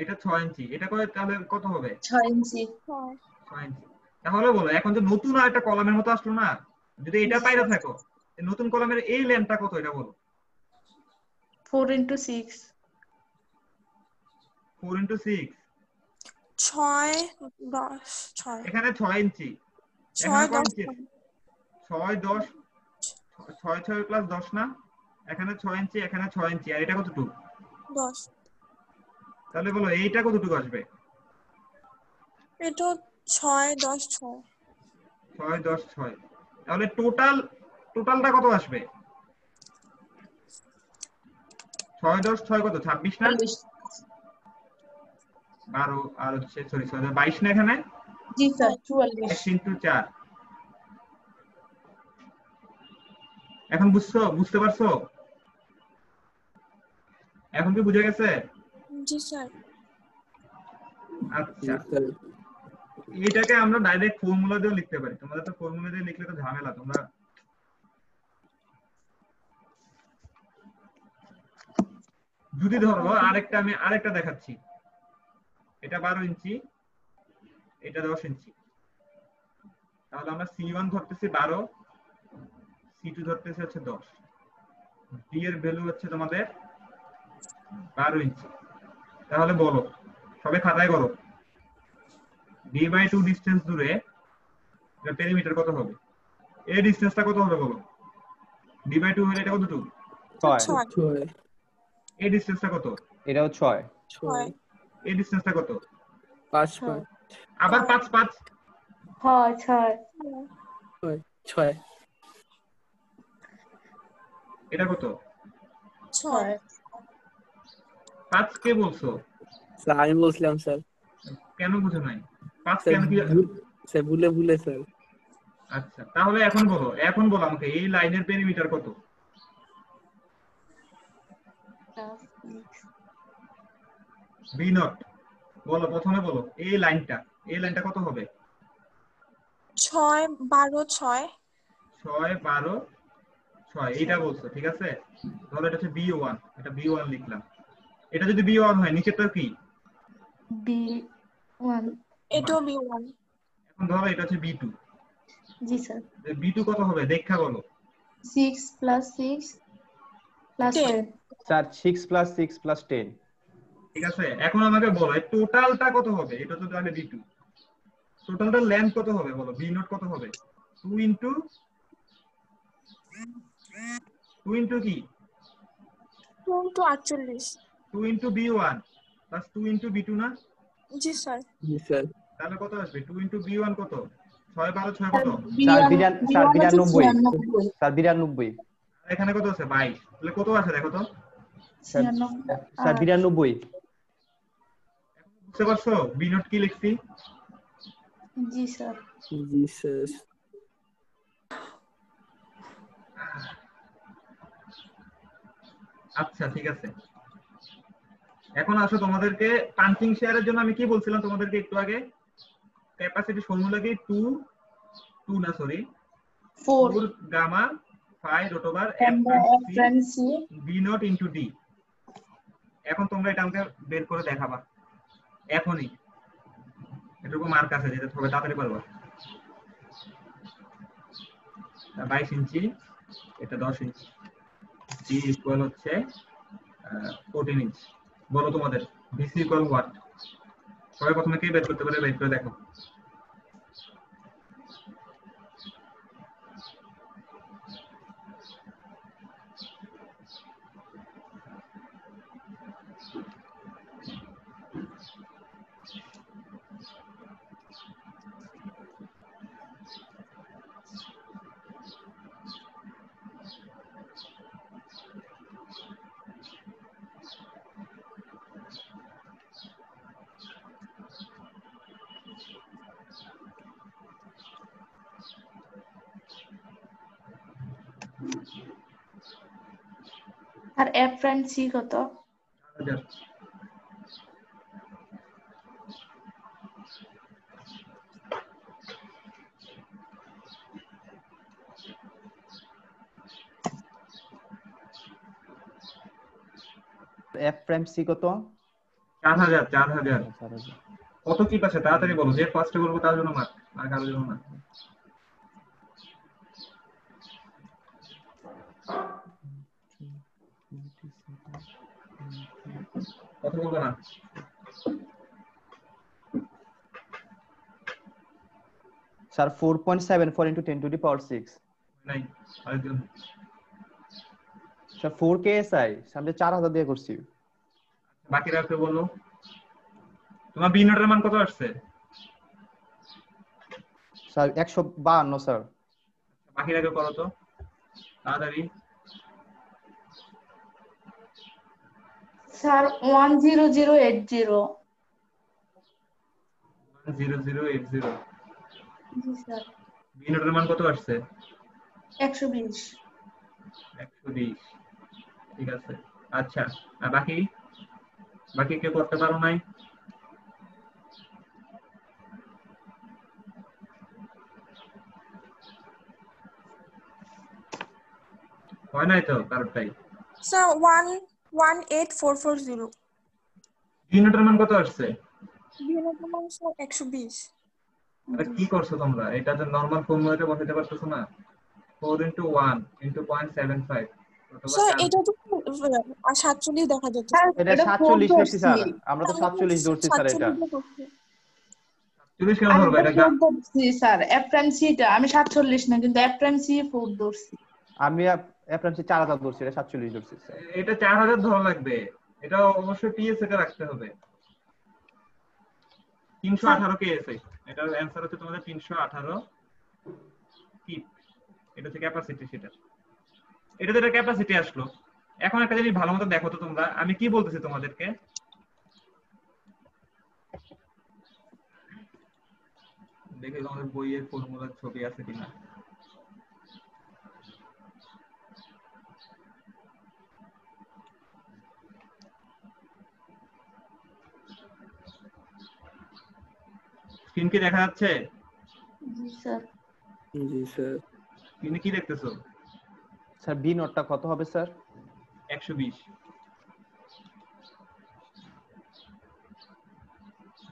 এটা 6 ইঞ্চি, এটা করে তাহলে কত হবে? 6 ইঞ্চি। 6। 6 ইঞ্চি। তাহলে বলো এখন যে নতুন আর একটা কলামের মতো আসলো না, যদি এটা পাইরা থাকো এই নতুন কলামের এই লেন্থটা কত এটা বলো। 4 into 6 4 into 6 6 10 6 এখানে 6 ইঞ্চি, 6 এখানে কয় 10 ইঞ্চি? 6 10 6 6 প্লাস 10 না, এখানে 6 ইঞ্চি এখানে 6 ইঞ্চি আর এটা কতটুকু? 10 তাহলে বলো এইটা কতটুকু আসবে? এটা 6 10 6 6 10 6, তাহলে টোটালটা কত আসবে? 6 10 6 কত 26 না, 12 আর হচ্ছে সরি 22 না এখানে, জি স্যার 44 1 into 4। এখন বুঝতে পারছো? এখন কি বুঝে গেছে? জি স্যার আচ্ছা, জি স্যার এটাকে আমরা ডাইরেক্ট ফর্মুলা দিয়ে লিখতে পারি, তোমাদের তো ফর্মুলা দিয়ে লিখলে তো ঝামেলা। তোমরা যদি ধরো আমি আরেকটা দেখাচ্ছি, এটা 12 ইঞ্চি এটা 10 ইঞ্চি, তাহলে আমরা C1 ধরতেছি 12, C2 ধরতেছি হচ্ছে 10, D এর ভ্যালু হচ্ছে তোমাদের 12 ইঞ্চি। তাহলে বলো সবাই খাতায় করো, D/2 ডিসটেন্স দূরে এটা পেরিমিটার কত হবে? এই ডিসটেন্সটা কত হবে বলো? D/2 হলে এটা কতটুকু? 6 6 ছয় এই ডিসটেন্সটা কত? এটাও 6 ছয় এই ডিসটেন্সটা কত? 5 ছয়। 5 আবার 5 5, 6 6 ছয় ছয় এটা কত? 6 5 কে বলছো? স্যার আমি বলছিলাম স্যার। কেন বুঝো নাই? 5 স্যার কেন কি? স্যার ভুলে স্যার। আচ্ছা তাহলে এখন বলো আমাকে এই লাইনের পেরিমিটার কত? বি নট বলো, প্রথমে বলো এই লাইনটা কত হবে? 6 12 6 6 12 6 এইটা বলছো, ঠিক আছে। ধরো এটা হচ্ছে B1, এটা B1 লিখলাম। এটা যদি B1 হয় নিচেরটা কি? B1 এটাও B1 এখন ধরো এটা হচ্ছে B2, জি স্যার B2 কত হবে দেখা বলো। 6 plus 6 plus 10 10 স্যার 6 + 6 + 10 ঠিক আছে, এখন আমাকে বলো এই টোটালটা কত হবে? এটা তো তাহলে B2, টোটালটার লেন্থ কত হবে বলো? B নট কত হবে? 2 into কি? 2 into 48 2 into B1 plus 2 into B2 না? জি স্যার জি স্যার তাহলে কত আসবে? 2 into B1 কত? 6 12 6 কত? স্যার B1 স্যার B1 হচ্ছে 92 96 স্যার 92 আর এখানে কত আছে? 22, তাহলে কত আছে দেখো তো। স্যার 96 স্যার 92 বুঝতে পারছো B নট কি লিখছি? জি স্যার জি স্যার আচ্ছা ঠিক আছে, এখন আসো তোমাদেরকে পাঞ্চিং শেয়ারের জন্য আমি কি বলছিলাম তোমাদেরকে একটু আগে? ক্যাপাসিটি ফর্মুলা কি 2 না sorry 4 4 gamma phi root over f lambda times f and c b naught into d। এখন তোমরা এটা আমাকে বের করে দেখাবা এখনই, এটুকু মার্ক আছে যেটা হবে তাড়াতাড়ি পারবা। 22 ইঞ্চি এটা 10 ইঞ্চি, d ইকুয়াল হচ্ছে 14 ইঞ্চি। বলো তোমাদের bc ইকুয়াল হোয়াট? সবাই প্রথমে কে বের করতে পারে বের করে দেখো। আর f and c কত? 4000 f prime c কত? 4000 4000 4000 কত কি পাচ্ছে তাড়াতাড়ি বলো, যে ফার্স্টে বলবো তার জন্য মার্ক, আর কারোর জন্য না। কত বলবো না? Sir 4.74 into 10 to the power 6 নাই আরেকজন। স্যার 4 KSI সামনে 4000 দিয়ে করছি। বাকিরা কে বলো? তোমার বি নোটের মান কত আসছে? Sir 152 sir. বাকিরা কে করো তো তাড়াতাড়ি। স্যার 10080। 10080। জি স্যার। বি নোটের মান কত আসছে? 120। 120। ঠিক আছে। আচ্ছা, আর বাকি কে করতে পারো নাই? হয় নাই তো কারোরটাই। স্যার 18440। বি নোটের মান কত আসছে? বিনোদন স্যার 120। আরে কি করছো তোমরা? এটা যে নরমাল ফর্মুলাতে বসাতে পারতেছো না? 4 into 1 into 0.75 স্যার এটা তো 47 দেখা যাচ্ছে। এটা 47 লিখছি স্যার, আমরা তো 47 ধরছি স্যার। এটা 40 কেন আমি ধরবা? এটা 4 ধরছি স্যার, এফ্রান্সিটা আমি 47 না, কিন্তু এফ্রান্সি 4 ধরছি। আমি অ্যাপ্রান্সি 4000 ধরছি, এটা 47 ধরছি স্যার। এটা 4000 ধরা লাগবে। এটা অবশ্যই টিএস এটা রাখতে হবে। 318 কেএসআই। এটার অ্যানসার হচ্ছে তোমাদের 318 কিপ। এটা হচ্ছে ক্যাপাসিটি সেটা। এটা তো ক্যাপাসিটি আসলো। এখন একটা জিনিস ভালো মতো দেখো তো তোমরা, আমি কি বলতেছি তোমাদেরকে। দেখে তোমাদের বইয়ের ফর্মুলার ছবি আছে কিনা। স্ক্রিন কি দেখা যাচ্ছে? জি স্যার। জি স্যার। স্ক্রিনে কি দেখতেছো? স্যার বি নোটটা কত হবে স্যার? 120।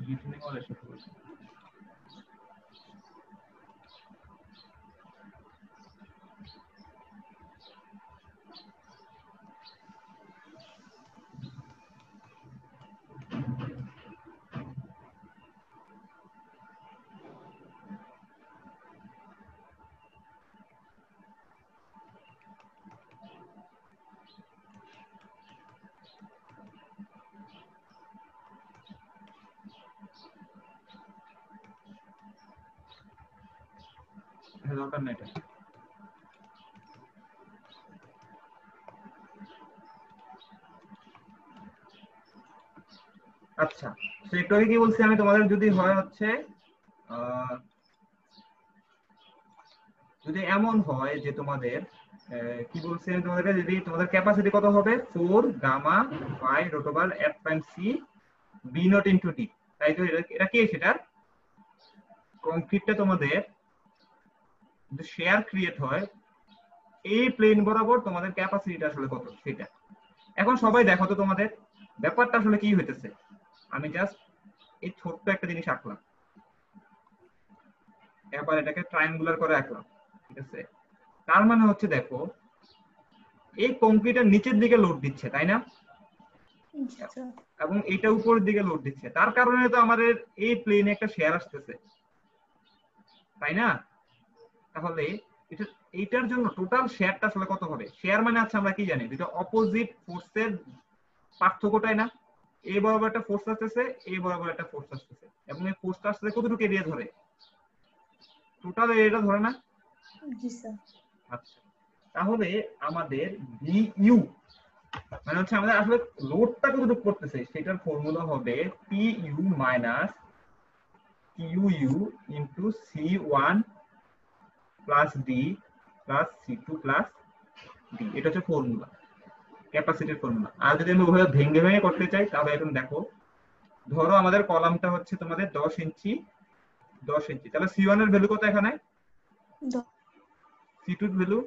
লিখনে করে শুরু করছি। দরকার নাই এটা। আচ্ছা, তো একটু আগে কি বলছি আমি তোমাদের, যদি হয় হচ্ছে যদি এমন হয় যে তোমাদের কি বলছি আমি তোমাদেরকে, যদি তোমাদের ক্যাপাসিটি কত হবে 4 gamma phi root over f prime C B not into D, তাই তো? এটা কি সেটার কংক্রিটটা তোমাদের যদি শেয়ার ক্রিয়েট হয় এই প্লেন বরাবর তোমাদের ক্যাপাসিটিটা আসলে কত সেটা। এখন সবাই দেখো তো তোমাদের ব্যাপারটা আসলে কি হইতেছে। আমি জাস্ট এই ছোট্ট একটা জিনিস আঁকলাম, এবার এটাকে ট্রায়াঙ্গুলার করে আঁকলাম, ঠিক আছে? তার মানে হচ্ছে দেখো এই কংক্রিটের নিচের দিকে লোড দিচ্ছে, তাই না? এবং এটা উপরের দিকে লোড দিচ্ছে, তার কারণে তো আমাদের এই প্লেনে একটা শেয়ার আসতেছে, তাই না? তাহলে এইটার জন্য টোটাল শেয়ারটা আসলে কত হবে? শেয়ার মানে আচ্ছা আমরা কি জানি, দুটো অপোজিট ফোর্সের পার্থক্যটাই না? এই বরাবর একটা ফোর্স আসতেছে, এই বরাবর একটা ফোর্স আসতেছে, এবং এই ফোর্সটা আসলে কতটুকু এরিয়া ধরে? টোটাল এরিয়াটা ধরে না? জি স্যার। আচ্ছা, তাহলে আমাদের ভিইউ মানে হচ্ছে আমাদের আসলে লোডটা কতটুকু করতেছে সেটার ফর্মুলা হবে পিইউ মাইনাস কিউইউ ইনটু সি1 প্লাস ডি প্লাস সি2 প্লাস ডি। এটা হচ্ছে ফর্মুলা, ক্যাপাসিটির ফর্মুলা। আর যদি আমি ওভাবে ভেঙে ভেঙে করতে চাই তাহলে এখন দেখো, ধরো আমাদের কলামটা হচ্ছে তোমাদের 10 ইঞ্চি, তাহলে সি1 এর ভ্যালু কত এখানে? সি2 এর ভ্যালু